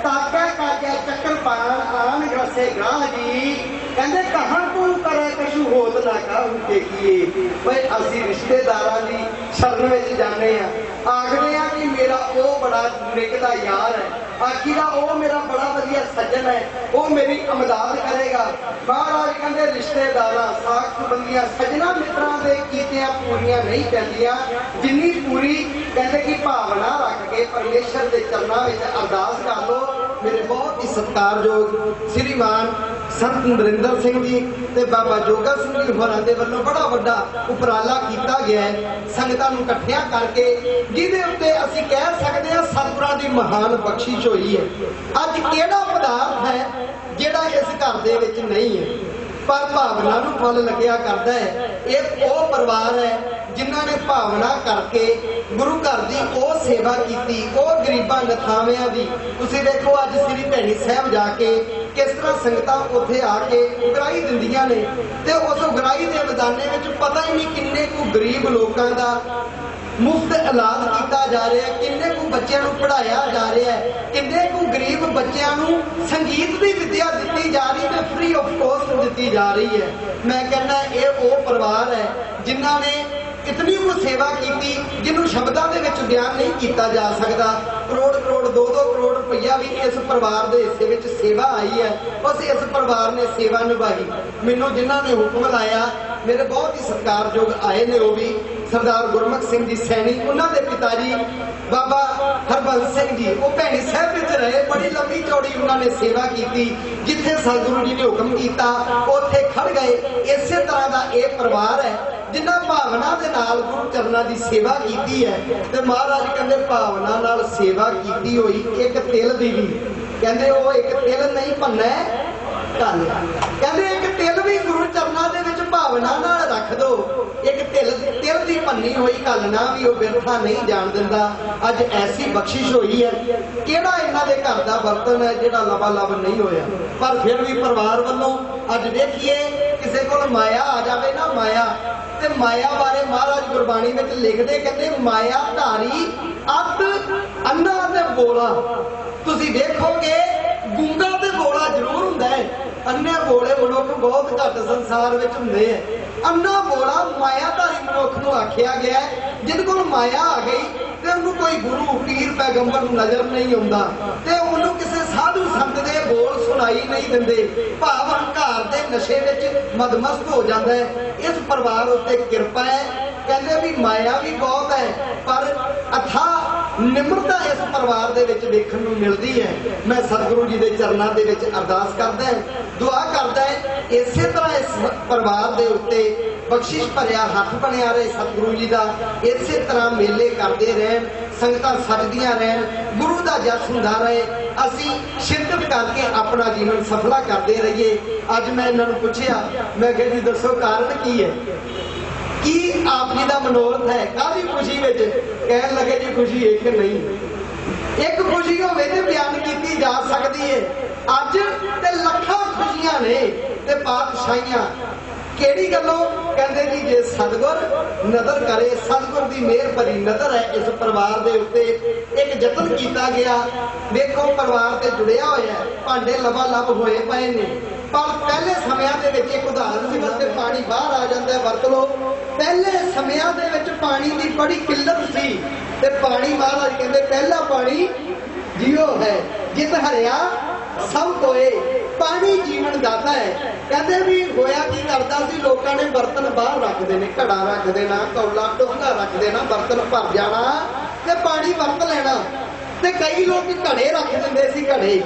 ਤਾਕੈ ਕਾਜੈ ਚੱਕਰ ਪਾਣ ਆਨ ਗ੍ਰਸੇ ਗ੍ਰਾਹ ਜੀ। ਕਹਿੰਦੇ ਕਹਾਂ ਤੂੰ ਕਰੇ ਕਛੂ ਹੋਤ ਨਾ ਕਾਹੂ ਦੇਖੀਏ। ਓਏ ਅਸੀਂ ਰਿਸ਼ਤੇਦਾਰਾਂ ਦੀ ਸ਼ਰਨ ਵਿੱਚ ਜਾਂਦੇ ਆ, ਆਖਦੇ ਆ ਕਿ ਮੇਰਾ ਉਹ ਬੜਾ ਨਿੱਕ ਦਾ ਯਾਰ ਹੈ, ਆਖੀ ਦਾ ਉਹ ਮੇਰਾ ਬੜਾ ਵਧੀਆ ਸੱਜਣ ਹੈ, ਉਹ ਮੇਰੀ ਇਮਦਾਦ ਕਰੇਗਾ। ਮਹਾਰਾਜ ਕਹਿੰਦੇ ਰਿਸ਼ਤੇਦਾਰਾਂ ਸਾਖ ਸੰਬੰਧੀਆਂ ਸੱਜਣਾ ਮਿੱਤਰਾਂ ਦੇ ਕੀਤਿਆਂ ਪੂਰੀਆਂ ਨਹੀਂ ਪੈਂਦੀਆਂ ਜਿੰਨੀ ਪੂਰੀ ਕਹਿੰਦੇ ਕਿ ਭਾਵਨਾ ਰੱਖ ਕੇ ਪਰਮੇਸ਼ਰ ਦੇ ਚਰਨਾਂ ਵਿੱਚ ਅਰਦਾਸ ਕਰ ਲੋ। ਮੇਰੇ ਬਹੁਤ ਹੀ ਸਤਿਕਾਰਯੋਗ ਸ੍ਰੀਮਾਨ ਸੰਤ ਨਰਿੰਦਰ ਸਿੰਘ ਜੀ ਤੇ ਬਾਬਾ ਜੋਗਾ ਸਿੰਘ ਜੀ ਹੋਰਾਂ ਦੇ ਵੱਲੋਂ ਬੜਾ ਵੱਡਾ ਉਪਰਾਲਾ ਕੀਤਾ ਗਿਆ ਹੈ ਸੰਗਤਾਂ ਨੂੰ ਇਕੱਠਿਆਂ ਕਰਕੇ, ਜਿਹਦੇ ਉੱਤੇ ਅਸੀਂ ਕਹਿ ਸਕਦੇ ਹਾਂ ਸਤਿਗੁਰਾਂ ਦੀ ਮਹਾਨ ਬਖਸ਼ਿਸ਼ ਹੋਈ ਹੈ। ਅੱਜ ਕਿਹੜਾ ਪਦਾਰਥ ਹੈ ਜਿਹੜਾ ਇਸ ਘਰ ਦੇ ਵਿੱਚ ਨਹੀਂ ਹੈ ਪਰ ਭਾਵਨਾ ਨੂੰ ਫਲ ਲੱਗਿਆ ਕਰਦਾ ਹੈ? ਇਹ ਉਹ ਪਰਿਵਾਰ ਹੈ ਜਿਨ੍ਹਾਂ ਨੇ ਭਾਵਨਾ ਕਰਕੇ ਗੁਰੂ ਘਰ ਦੀ ਉਹ ਸੇਵਾ ਕੀਤੀ, ਉਹ ਗਰੀਬਾਂ ਨਥਾਵਿਆਂ ਦੀ। ਤੁਸੀਂ ਦੇਖੋ ਅੱਜ ਸ੍ਰੀ ਭੈਣੀ ਸਾਹਿਬ ਜਾ ਕੇ ਕਿਸ ਤਰ੍ਹਾਂ ਸੰਗਤਾਂ ਉੱਥੇ ਆ ਕੇ ਉਗਰਾਹੀ ਦਿੰਦੀਆਂ ਨੇ ਤੇ ਉਸ ਉਗਰਾਹੀ ਦੇ ਮੈਦਾਨੇ ਵਿੱਚ ਪਤਾ ਹੀ ਨਹੀਂ ਕਿੰਨੇ ਕੁ ਗਰੀਬ ਲੋਕਾਂ ਦਾ ਮੁਫਤ ਇਲਾਜ ਕੀਤਾ ਜਾ ਰਿਹਾ ਹੈ, ਕਿੰਨੇ ਕੁ ਬੱਚਿਆਂ ਨੂੰ ਪੜ੍ਹਾਇਆ ਜਾ ਰਿਹਾ ਹੈ, ਕਿੰਨੇ ਕੁ ਗਰੀਬ ਬੱਚਿਆਂ ਨੂੰ ਸੰਗੀਤ ਦੀ ਵਿੱਦਿਆ ਦਿੱਤੀ ਜਾ ਰਹੀ ਤੇ ਫ੍ਰੀ ਆਫ ਕੋਸਟ ਦਿੱਤੀ ਜਾ ਰਹੀ ਹੈ। ਮੈਂ ਕਹਿੰਦਾ ਇਹ ਉਹ ਪਰਿਵਾਰ ਹੈ ਜਿਨ੍ਹਾਂ ਨੇ ਇਤਨੀ ਕੁ ਸੇਵਾ ਕੀਤੀ ਜਿਹਨੂੰ ਸ਼ਬਦਾਂ ਦੇ ਵਿੱਚ ਬਿਆਨ ਨਹੀਂ ਕੀਤਾ ਜਾ ਸਕਦਾ। ਕਰੋੜ ਕਰੋੜ 2-2 ਕਰੋੜ ਰੁਪਈਆ ਵੀ ਇਸ ਪਰਿਵਾਰ ਦੇ ਹਿੱਸੇ ਵਿੱਚ ਸੇਵਾ ਆਈ ਹੈ। ਬਸ ਇਸ ਪਰਿਵਾਰ ਨੇ ਸੇਵਾ ਨਿਭਾਈ। ਮੈਨੂੰ ਜਿਨ੍ਹਾਂ ਨੇ ਹੁਕਮ ਲਾਇਆ ਮੇਰੇ ਬਹੁਤ ਹੀ ਸਤਿਕਾਰਯੋਗ ਆਏ ਨੇ, ਉਹ ਵੀ ਸਰਦਾਰ ਗੁਰਮੁਖ ਸਿੰਘ ਜੀ ਸੈਣੀ, ਉਹਨਾਂ ਦੇ ਪਿਤਾ ਜੀ ਬਾਬਾ ਹਰਬੰਸ ਸਿੰਘ ਜੀ, ਉਹ ਭੈਣੀ ਸਾਹਿਬ ਵਿੱਚ ਰਹੇ। ਬੜੀ ਲੰਬੀ ਚੌੜੀ ਉਹਨਾਂ ਨੇ ਸੇਵਾ ਕੀਤੀ। ਜਿੱਥੇ ਸਤਿਗੁਰੂ ਜੀ ਨੇ ਹੁਕਮ ਕੀਤਾ ਉੱਥੇ ਖੜ ਗਏ। ਇਸੇ ਤਰ੍ਹਾਂ ਦਾ ਇਹ ਪਰਿਵਾਰ ਹੈ ਜਿਨ੍ਹਾਂ ਭਾਵਨਾ ਦੇ ਨਾਲ ਗੁਰੂ ਚਰਨਾਂ ਦੀ ਸੇਵਾ ਕੀਤੀ ਹੈ। ਤੇ ਮਹਾਰਾਜ ਕਹਿੰਦੇ ਭਾਵਨਾ ਨਾਲ ਸੇਵਾ ਕੀਤੀ ਹੋਈ ਇੱਕ ਤਿਲ ਦੀ ਵੀ, ਕਹਿੰਦੇ ਉਹ ਇੱਕ ਤਿਲ ਨਹੀਂ ਭੰਨੈ ਧੰਨ। ਕਹਿੰਦੇ ਇੱਕ ਤਿਲ ਵੀ ਗੁਰੂ ਚਰਨਾਂ ਦੇ ਵਿੱਚ ਭਾਵਨਾ ਨਾਲ ਰੱਖ ਦੋ, ਇੱਕ ਤਿਲ ਦੀ ਭੰਨੀ ਹੋਈ ਘਾਲਣਾ ਵੀ ਉਹ ਬਿਰਥਾ ਨਹੀਂ ਜਾਣ ਦਿੰਦਾ। ਅੱਜ ਐਸੀ ਬਖਸ਼ਿਸ਼ ਹੋਈ ਹੈ। ਕਿਹੜਾ ਇਹਨਾਂ ਦੇ ਘਰ ਦਾ ਬਰਤਨ ਹੈ ਜਿਹੜਾ ਲਬਾਲਬ ਨਹੀਂ ਹੋਇਆ? ਪਰ ਫਿਰ ਵੀ ਪਰਿਵਾਰ ਵੱਲੋਂ ਅੱਜ ਦੇਖੀਏ ਕਿਸੇ ਕੋਲ ਮਾਇਆ ਆ ਜਾਵੇ ਨਾ, ਮਾਇਆ ਤੇ ਮਾਇਆ ਬਾਰੇ ਮਹਾਰਾਜ ਗੁਰਬਾਣੀ ਵਿੱਚ ਲਿਖਦੇ, ਕਹਿੰਦੇ ਮਾਇਆ ਧਾਰੀ ਅੱਧ ਅੰਨਾ ਤੇ ਬੋਲਾ। ਤੁਸੀਂ ਦੇਖੋਗੇ ਗੂੰਗਾ ਤੇ ਬੋਲਾ ਜ਼ਰੂਰ ਹੁੰਦਾ ਹੈ, ਅੰਨੇ ਬੋਲੇ ਮਨੁੱਖ ਬਹੁਤ ਘੱਟ ਸੰਸਾਰ ਵਿੱਚ ਹੁੰਦੇ ਹੈ। ਅੰਨਾ ਬੋਲਾ ਮਾਇਆਧਾਰੀ ਮਨੁੱਖ ਨੂੰ ਆਖਿਆ ਗਿਆ, ਜਿਹਦੇ ਕੋਲ ਮਾਇਆ ਆ ਗਈ ਤੇ ਉਹਨੂੰ ਕੋਈ ਗੁਰੂ ਪੀਰ ਪੈਗੰਬਰ ਨਜ਼ਰ ਨਹੀਂ ਆਉਂਦਾ ਤੇ ਉਹਨੂੰ ਕਿਸੇ ਸਾਧੂ ਸੰਤ ਦੇ ਬੋਲ ਸੁਣਾਈ ਨਹੀਂ ਦਿੰਦੇ। ਭਾਵ ਹੰਕਾਰ ਦੇ ਨਸ਼ੇ ਵਿੱਚ ਮਦਮਸਤ ਹੋ ਜਾਂਦਾ ਹੈ। ਇਸ ਪਰਿਵਾਰ ਉੱਤੇ ਕਿਰਪਾ ਹੈ। ਕਹਿੰਦੇ ਵੀ ਮਾਇਆ ਵੀ ਬਹੁਤ ਹੈ ਪਰ ਅਥਾਹ ਨਿਮਰਤਾ ਇਸ ਪਰਿਵਾਰ ਦੇ ਵਿੱਚ ਵੇਖਣ ਨੂੰ ਮਿਲਦੀ ਹੈ। ਮੈਂ ਸਤਿਗੁਰੂ ਜੀ ਦੇ ਚਰਨਾਂ ਦੇ ਵਿੱਚ ਅਰਦਾਸ ਕਰਦਾ, ਦੁਆ ਕਰਦਾ ਇਸੇ ਤਰ੍ਹਾਂ ਇਸ ਪਰਿਵਾਰ ਦੇ ਉੱਤੇ ਬਖਸ਼ਿਸ਼ ਭਰਿਆ ਹੱਥ ਬਣਿਆ ਰਹੇ ਸਤਿਗੁਰੂ ਜੀ ਦਾ। ਇਸੇ ਤਰ੍ਹਾਂ ਮੇਲੇ ਕਰਦੇ ਰਹਿਣ, ਸੰਗਤਾਂ ਸਜਦੀਆਂ ਰਹਿਣ, ਗੁਰੂ ਦਾ ਜਸ ਹੁੰਦਾ ਰਹੇ, ਅਸੀਂ ਸ਼ਿਰਕਤ ਕਰਕੇ ਆਪਣਾ ਜੀਵਨ ਸਫਲਾ ਕਰਦੇ ਰਹੀਏ। ਅੱਜ ਮੈਂ ਇਹਨਾਂ ਨੂੰ ਪੁੱਛਿਆ, ਮੈਂ ਕਿਹਾ ਜੀ ਦੱਸੋ ਕਾਰਨ ਕੀ ਹੈ, ਕੀ ਆਪ ਜੀ ਦਾ ਮਨੋਰਥ ਹੈ, ਕਾਹਦੀ ਖੁਸ਼ੀ ਵਿੱਚ? ਕਹਿਣ ਲੱਗੇ ਜੀ ਖੁਸ਼ੀ ਇੱਕ ਨਹੀਂ, ਇੱਕ ਖੁਸ਼ੀ ਹੋਵੇ ਤੇ ਬਿਆਨ ਕੀਤੀ ਜਾ ਸਕਦੀ ਹੈ। ਅੱਜ ਤੇ ਲੱਖਾਂ ਖੁਸ਼ੀਆਂ ਨੇ ਤੇ ਪਾਤਸ਼ਾਹੀਆਂ। ਕਿਹੜੀ ਗੱਲੋਂ? ਕਹਿੰਦੇ ਜੀ ਜੇ ਸਤਿਗੁਰ ਨਜ਼ਰ ਕਰੇ, ਸਤਿਗੁਰ ਦੀ ਮਿਹਰ ਭਰੀ ਨਜ਼ਰ ਹੈ ਇਸ ਪਰਿਵਾਰ ਦੇ ਉੱਤੇ। ਇੱਕ ਯਤਨ ਕੀਤਾ ਗਿਆ, ਵੇਖੋ ਪਰਿਵਾਰ ਤੇ ਜੁੜਿਆ ਹੋਇਆ, ਭਾਂਡੇ ਲਬਾਲਬ ਹੋਏ ਪਏ ਨੇ। ਪਰ ਪਹਿਲੇ ਸਮਿਆਂ ਦੇ ਵਿੱਚ ਇੱਕ ਉਦਾਹਰਨ ਸੀ ਵਾਸਤੇ ਪਾਣੀ ਬਾਹਰ ਆ ਜਾਂਦਾ, ਵਰਤ ਲੋ। ਪਹਿਲੇ ਸਮਿਆਂ ਦੇ ਵਿੱਚ ਪਾਣੀ ਦੀ ਬੜੀ ਕਿੱਲਤ ਸੀ ਤੇ ਪਾਣੀ ਮਹਾਰਾਜ ਕਹਿੰਦੇ ਪਹਿਲਾ ਪਾਣੀ ਜੀਓ ਹੈ, ਜਿਤ ਹਰਿਆ ਸਭ ਕੋਏ। ਪਾਣੀ ਜੀਵਨ ਦਾਤਾ ਹੈ। ਕਹਿੰਦੇ ਵੀ ਹੋਇਆ ਕੀ ਕਰਦਾ ਸੀ, ਲੋਕਾਂ ਨੇ ਬਰਤਨ ਬਾਹਰ ਰੱਖ ਦੇਣੇ, ਘੜਾ ਰੱਖ ਦੇਣਾ, ਕੌਲਾ ਡੋਂਗਾ ਰੱਖ ਦੇਣਾ, ਬਰਤਨ ਭਰ ਜਾਣਾ ਤੇ ਪਾਣੀ ਵਰਤ ਲੈਣਾ। ਤੇ ਕਈ ਲੋਕ ਘੜੇ ਰੱਖ ਦਿੰਦੇ ਸੀ, ਘੜੇ।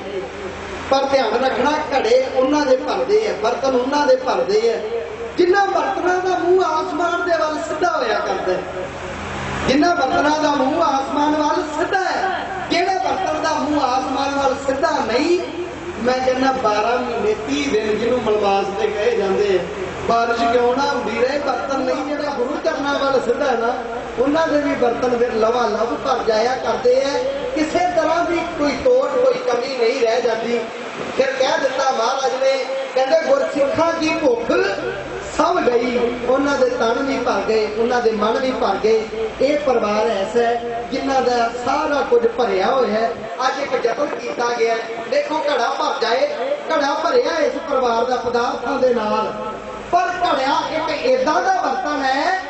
ਪਰ ਧਿਆਨ ਰੱਖਣਾ, ਘੜੇ ਉਹਨਾਂ ਦੇ ਭਰਦੇ ਆ, ਬਰਤਨ ਉਹਨਾਂ ਦੇ ਭਰਦੇ ਆ ਜਿਨ੍ਹਾਂ ਬਰਤਨਾਂ ਦਾ ਮੂੰਹ ਆਸਮਾਨ ਦੇ ਵੱਲ ਸਿੱਧਾ ਹੋਇਆ ਕਰਦਾ, ਜਿਨ੍ਹਾਂ ਬਰਤਨਾਂ ਦਾ ਮੂੰਹ ਆਸਮਾਨ ਵੱਲ ਸਿੱਧਾ ਹੈ। ਜਿਹੜੇ ਬਰਤਨ ਦਾ ਮੂੰਹ ਆਸਮਾਨ ਵੱਲ ਸਿੱਧਾ ਨਹੀਂ, ਮੈਂ ਕਹਿੰਦਾ 12 ਮਹੀਨੇ 30 ਦਿਨ ਜਿਹਨੂੰ ਮਲਵਾਸ ਤੇ ਕਹੇ ਜਾਂਦੇ ਆ, ਬਾਰਿਸ਼ ਕਿਉਂ ਨਾ ਹੁੰਦੀ ਰਹੇ, ਬਰਤਨ ਨਹੀਂ। ਜਿਹੜਾ ਗੁਰੂ ਚਰਨਾਂ ਵੱਲ ਸਿੱਧਾ ਹੈ ਨਾ, ਉਹਨਾਂ ਦੇ ਵੀ ਬਰਤਨ ਫਿਰ ਲਵਾ ਲਵ ਭਰ ਜਾਇਆ ਕਰਦੇ ਆ। ਕਿਸੇ ਤਰ੍ਹਾਂ ਦੀ ਕੋਈ ਤੋੜ, ਕੋਈ ਕਮੀ ਨਹੀਂ ਰਹਿ ਜਾਂਦੀ। ਫਿਰ ਕਹਿ ਦਿੱਤਾ ਮਹਾਰਾਜ ਨੇ, ਕਹਿੰਦੇ ਗੁਰਸਿੱਖਾਂ ਦੀ ਭੁੱਖ ਸਭ ਗਈ, ਉਹਨਾਂ ਦੇ ਤਨ ਵੀ ਭਰ ਗਏ, ਉਹਨਾਂ ਦੇ ਮਨ ਵੀ ਭਰ ਗਏ। ਇਹ ਪਰਿਵਾਰ ਐਸਾ ਹੈ ਜਿਨ੍ਹਾਂ ਦਾ ਸਾਰਾ ਕੁਝ ਭਰਿਆ ਹੋਇਆ ਹੈ। ਅੱਜ ਇੱਕ ਯਤਨ ਕੀਤਾ ਗਿਆ, ਦੇਖੋ ਘੜਾ ਭਰ ਜਾਏ, ਘੜਾ ਭਰਿਆ ਇਸ ਪਰਿਵਾਰ ਦਾ ਪਦਾਰਥਾਂ ਦੇ ਨਾਲ। ਪਰ ਘੜਿਆ ਇੱਕ ਏਦਾਂ ਦਾ ਬਰਤਨ ਹੈ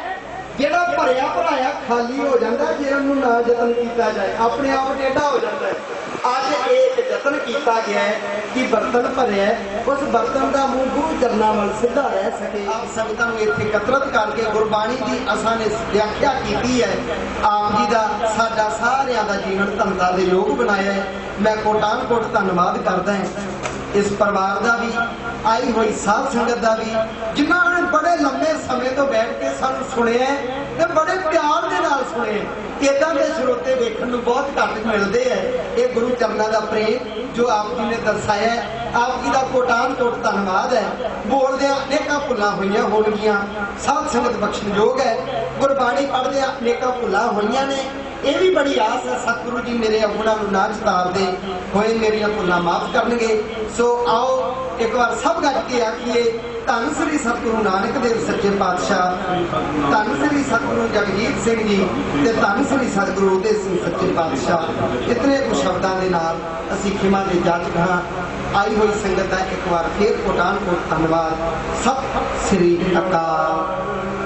ਜਿਹੜਾ ਭਰਿਆ ਭਰਾਇਆ ਖਾਲੀ ਹੋ ਜਾਂਦਾ ਜੇ ਉਹਨੂੰ ਨਾ ਯਤਨ ਕੀਤਾ ਜਾਏ, ਆਪਣੇ ਆਪ ਟੇਢਾ ਹੋ ਜਾਂਦਾ ਹੈ। ਅੱਜ ਇਹ ਯਤਨ ਕੀਤਾ ਗਿਆ ਹੈ ਕਿ ਬਰਤਨ ਭਰਿਆ, ਉਸ ਬਰਤਨ ਦਾ ਮੂੰਹ ਗੁਰੂ ਚਰਨਾਂ ਵੱਲ ਸਿੱਧਾ ਰਹਿ ਸਕੇ। ਆਪ ਸੰਗਤਾਂ ਨੂੰ ਇੱਥੇ ਇਕੱਤਰਤ ਕਰਕੇ ਗੁਰਬਾਣੀ ਦੀ ਅਸਾਂ ਨੇ ਵਿਆਖਿਆ ਕੀਤੀ ਹੈ। ਆਪ ਜੀ ਦਾ ਸਾਡਾ ਸਾਰਿਆਂ ਦਾ ਜੀਵਨ ਧੰਦਾ ਦੇ ਯੋਗ ਬਣਾਇਆ ਹੈ। ਮੈਂ ਕੋਟਾਨ ਕੋਟ ਧੰਨਵਾਦ ਕਰਦਾ ਹਾਂ ਇਸ ਪਰਿਵਾਰ ਦਾ ਵੀ, ਆਈ ਹੋਈ ਸਾਧ ਸੰਗਤ ਦਾ ਵੀ, ਜਿਨ੍ਹਾਂ ਨੇ ਬੜੇ ਲੰਮੇ ਸਮੇਂ ਤੋਂ ਬੈਠ ਕੇ ਸਾਨੂੰ ਸੁਣਿਆ ਤੇ ਬੜੇ ਪਿਆਰ ਦੇ ਨਾਲ ਸੁਣਿਆ। ਇਦਾਂ ਦੇ ਸਰੋਤੇ ਵੇਖਣ ਨੂੰ ਬਹੁਤ ਘੱਟ ਮਿਲਦੇ ਹੈ। ਇਹ ਗੁਰੂ ਚਰਨਾਂ ਦਾ ਪ੍ਰੇਮ ਜੋ ਆਪ ਜੀ ਨੇ ਦਰਸਾਇਆ, ਆਪ ਜੀ ਦਾ ਕੋਟਾਨ ਕੋਟ ਧੰਨਵਾਦ ਹੈ। ਬੋਲਦਿਆਂ ਅਨੇਕਾਂ ਭੁੱਲਾਂ ਹੋਈਆਂ ਹੋਣਗੀਆਂ, ਸਾਧ ਸੰਗਤ ਬਖਸ਼ਣਯੋਗ ਹੈ। ਗੁਰਬਾਣੀ ਪੜ੍ਹਦਿਆਂ ਅਨੇਕਾਂ ਭੁੱਲਾਂ ਹੋਈਆਂ ਨੇ। ਇਹ ਵੀ ਬੜੀ ਆਸ ਹੈ ਸਤਿਗੁਰੂ ਜੀ ਮੇਰੇ ਅਵਗੁਣਾਂ ਨੂੰ ਨਾ ਚਿਤਾਰਦੇ ਹੋਏ ਮੇਰੀਆਂ ਭੁੱਲਾਂ ਮਾਫ ਕਰਨਗੇ। ਸੋ ਆਓ ਇੱਕ ਵਾਰ ਸਭ ਗੱਜ ਕੇ ਆਖੀਏ, ਧੰਨ ਸ੍ਰੀ ਸਤਿਗੁਰੂ ਨਾਨਕ ਦੇਵ ਸੱਚੇ ਪਾਤਸ਼ਾਹ, ਧੰਨ ਸ੍ਰੀ ਸਤਿਗੁਰੂ ਜਗਜੀਤ ਸਿੰਘ ਜੀ ਤੇ ਧੰਨ ਸ੍ਰੀ ਸਤਿਗੁਰੂ ਉਦੇ ਸਿੰਘ ਸੱਚੇ ਪਾਤਸ਼ਾਹ। ਇਤਨੇ ਕੁ ਸ਼ਬਦਾਂ ਦੇ ਨਾਲ ਅਸੀਂ ਖਿਮਾ ਦੇ ਜਾਚਕ ਹਾਂ। ਆਈ ਹੋਈ ਸੰਗਤ ਦਾ ਇੱਕ ਵਾਰ ਫੇਰ ਕੋਟਾਨ ਕੋਟ ਧੰਨਵਾਦ। ਸਤਿ ਸ੍ਰੀ ਅਕਾਲ।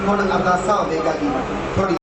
ਹੁਣ ਅਰਦਾਸਾ ਹੋਵੇਗਾ ਜੀ ਥੋੜੀ